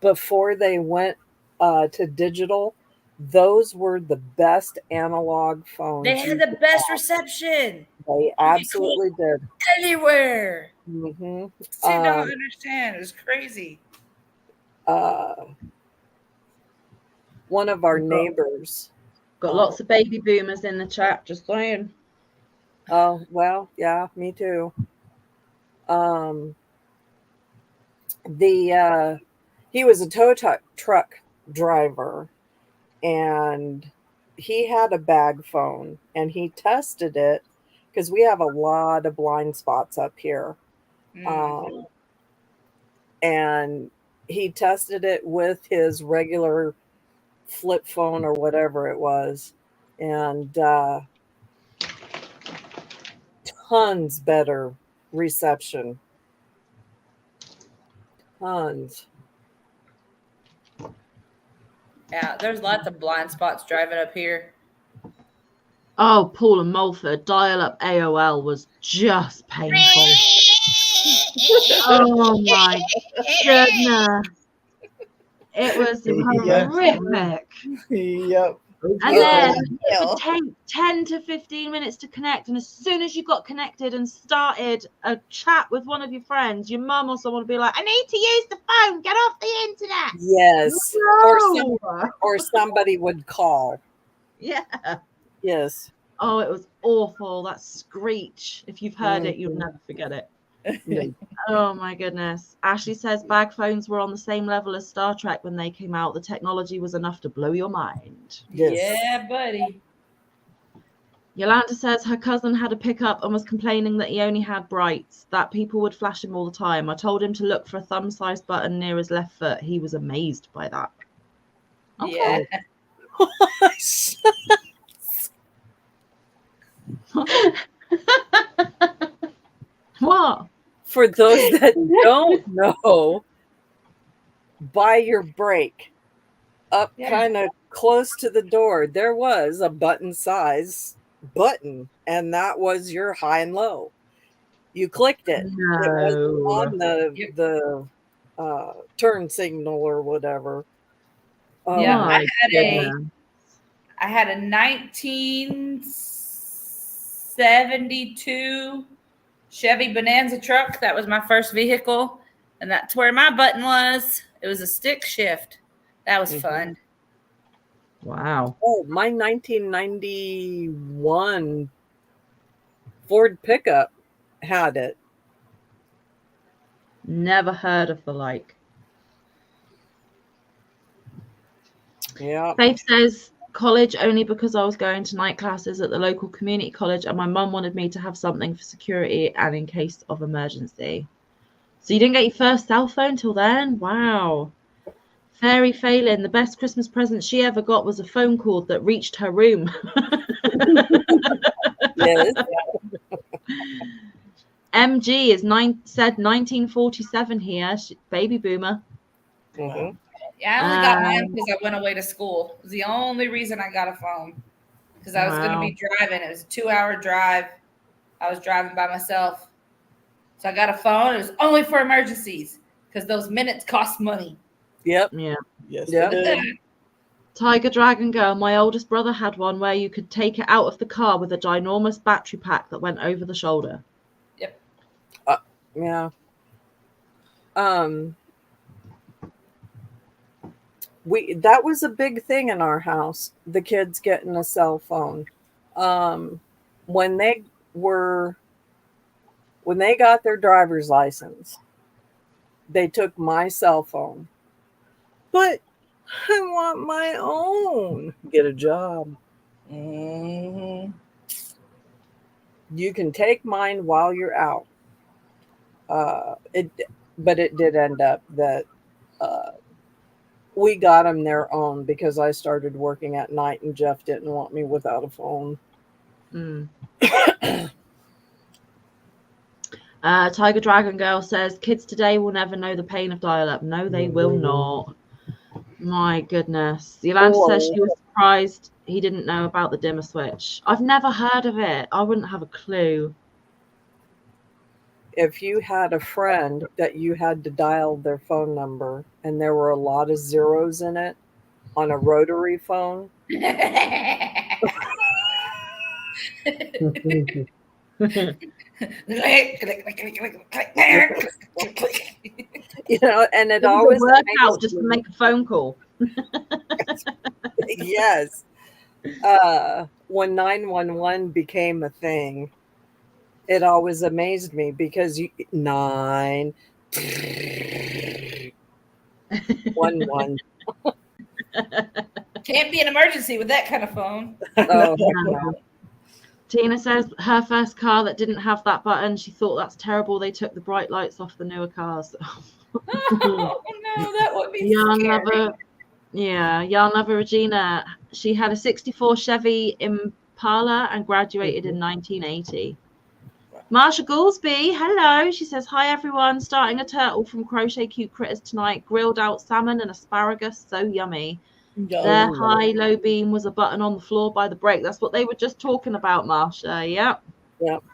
before they went to digital, those were the best analog phones. They had the best reception They absolutely did. anywhere. Mm-hmm. See, don't understand. It was crazy. One of our neighbors. Got lots of baby boomers in the chat, just saying. Oh, well, yeah, me too. He was a tow truck driver, and he had a bag phone, and he tested it because we have a lot of blind spots up here. And he tested it with his regular flip phone or whatever it was, and tons better reception. Tons. Yeah, there's lots of blind spots driving up here. Oh, Paul and Mulford, dial-up AOL was just painful. Oh my goodness. It was horrific. Yep. And then Yeah. it would take 10 to 15 minutes to connect. And as soon as you got connected and started a chat with one of your friends, your mum or someone would be like, I need to use the phone. Get off the internet. Yes. No. Or somebody would call. Yeah. Yes. Oh, it was awful. That screech. If you've heard it, you'll never forget it. Oh my goodness. Ashley says bag phones were on the same level as Star Trek when they came out. The technology was enough to blow your mind. Yes. Yeah, buddy. Yolanda says her cousin had a pickup and was complaining that he only had brights, that people would flash him all the time. I told him to look for a thumb-sized button near his left foot. He was amazed by that. Yeah. What? For those that don't know, by your brake, up Yeah. kind of close to the door, there was a button size button, and that was your high and low. You clicked it. It wasn't No. on the turn signal or whatever. Yeah, My goodness. I had a 1972 Chevy Bonanza truck. That was my first vehicle, and that's where my button was. It was a stick shift. That was fun. Wow. Oh, my 1991 Ford pickup had it. Never heard of the like. Yeah. Faith says college only because I was going to night classes at the local community college and my mum wanted me to have something for security and in case of emergency. So you didn't get your first cell phone till then? Wow. Fairy Phelan, the best Christmas present she ever got was a phone cord that reached her room. Yes. MG said 1947 here. Baby boomer. Mhm. Yeah, I only got mine because I went away to school. It was the only reason I got a phone. Because I was going to be driving. It was a 2-hour drive. I was driving by myself. So I got a phone. It was only for emergencies because those minutes cost money. Yep. Yeah. Yes, Yep. they did. Tiger Dragon Girl, my oldest brother had one where you could take it out of the car with a ginormous battery pack that went over the shoulder. Yep. Yeah. That was a big thing in our house, the kids getting a cell phone. When they got their driver's license, they took my cell phone. But I want my own. Get a job. Mhm. You can take mine while you're out. But it did end up that we got them their own because I started working at night and Jeff didn't want me without a phone. Tiger Dragon Girl says kids today will never know the pain of dial-up. No, they will not. My goodness. Yolanda says she was surprised he didn't know about the dimmer switch. I've never heard of it. I wouldn't have a clue. If you had a friend that you had to dial their phone number and there were a lot of zeros in it on a rotary phone, and it always work out just to make a phone call. Yes. When 911 became a thing, it always amazed me because 911. Can't be an emergency with that kind of phone. Oh, No. Tina says her first car that didn't have that button, she thought that's terrible. They took the bright lights off the newer cars. Oh no, that would be Yarn Lover Regina. She had a 64 Chevy Impala and graduated in 1980. Marsha Goolsby, hello. She says, hi everyone. Starting a turtle from Crochet Cute Critters tonight. Grilled out salmon and asparagus. So yummy. Their high-low beam was a button on the floor by the brake. That's what they were just talking about, Marsha. Yep. Yep.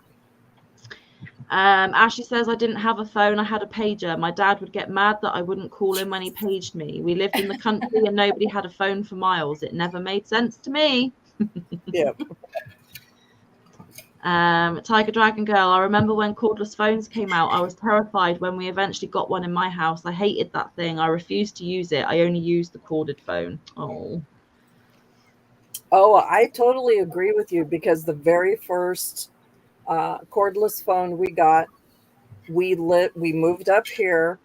Ashley says, I didn't have a phone. I had a pager. My dad would get mad that I wouldn't call him when he paged me. We lived in the country and nobody had a phone for miles. It never made sense to me. Yep. Tiger Dragon Girl, I remember when cordless phones came out. I was terrified when we eventually got one in my house. I hated that thing. I refused to use it. I only used the corded phone. Oh, I totally agree with you because the very first cordless phone we got, we moved up here.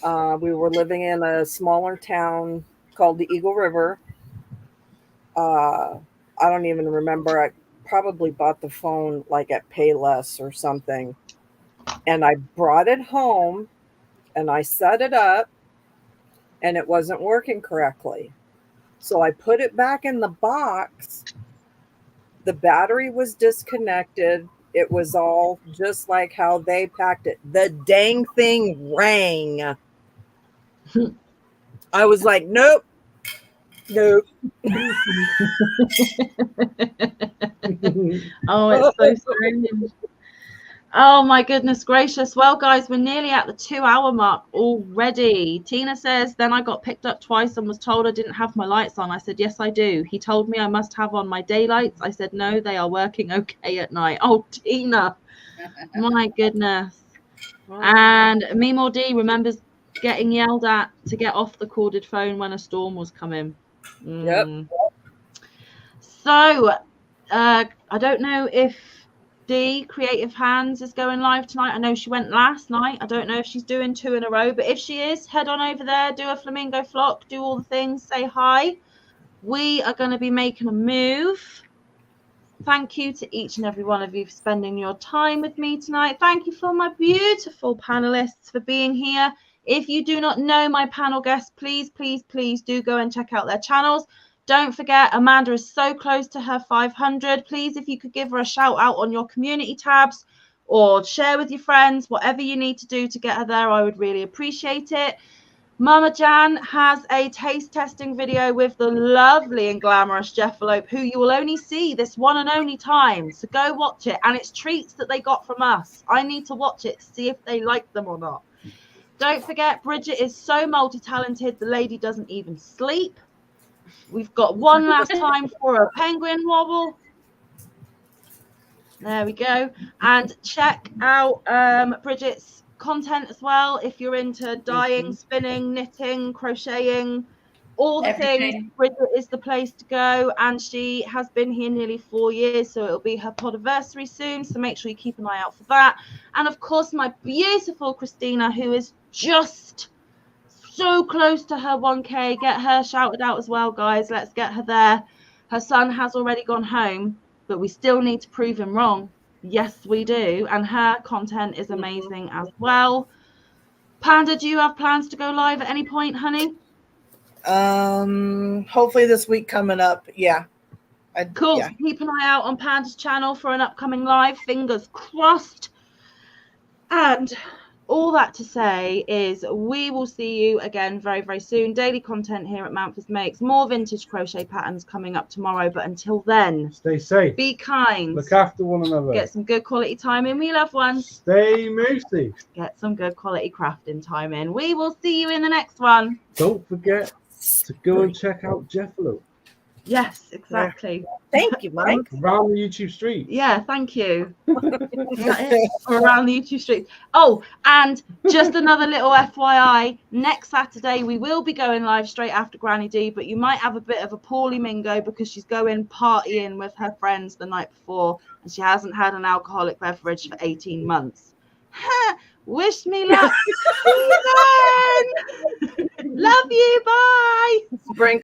We were living in a smaller town called the Eagle River. I don't even remember. probably bought the phone like at Payless or something. And I brought it home and I set it up and it wasn't working correctly. So I put it back in the box. The battery was disconnected. It was all just like how they packed it. The dang thing rang. I was like, nope. Oh, it's so strange. Oh my goodness gracious. Well, guys, we're nearly at the 2-hour mark already. Tina says, then I got picked up twice and was told I didn't have my lights on. I said, yes, I do. He told me I must have on my daylights. I said, no, they are working okay at night. Oh, Tina. My goodness. And Mimo D remembers getting yelled at to get off the corded phone when a storm was coming. Yep. So, I don't know if D Creative Hands is going live tonight. I know she went last night. I don't know if she's doing 2 in a row, but if she is, head on over there, do a flamingo flock, do all the things, say hi. We are going to be making a move. Thank you to each and every one of you for spending your time with me tonight. Thank you for my beautiful panelists for being here. If you do not know my panel guests, please, please, please do go and check out their channels. Don't forget, Amanda is so close to her 500. Please, if you could give her a shout out on your community tabs or share with your friends, whatever you need to do to get her there, I would really appreciate it. Mama Jan has a taste testing video with the lovely and glamorous Jeffalope, who you will only see this one and only time. So go watch it. And it's treats that they got from us. I need to watch it to see if they like them or not. Don't forget, Bridget is so multi-talented, the lady doesn't even sleep. We've got one last time for a penguin wobble. There we go. And check out Bridget's content as well. If you're into dyeing, spinning, knitting, crocheting, all the things, Bridget is the place to go. And she has been here nearly 4 years, so it'll be her podiversary soon. So make sure you keep an eye out for that. And of course, my beautiful Christina, who is just so close to her 1K. Get her shouted out as well, guys. Let's get her there. Her son has already gone home, but we still need to prove him wrong. Yes, we do. And her content is amazing as well. Panda, do you have plans to go live at any point, honey? Hopefully this week coming up. Yeah. Cool. Yeah. Keep an eye out on Panda's channel for an upcoming live. Fingers crossed. And all that to say is we will see you again very, very soon. Daily content here at Manfus Makes. More vintage crochet patterns coming up tomorrow. But until then, Stay safe. be kind. Look after one another. Get some good quality time in, we loved ones. Stay moosey. Get some good quality crafting time in. We will see you in the next one. Don't forget to go and check out Jeffalo Yes, exactly. Thank you, Mike. around the YouTube street. Yeah, thank you. Is that it? Or around the YouTube street. Oh, and just another little FYI, next Saturday we will be going live straight after Granny D, but you might have a bit of a poorly mingo because she's going partying with her friends the night before and she hasn't had an alcoholic beverage for 18 months. Wish me luck. Love you. Bye. Sprinkle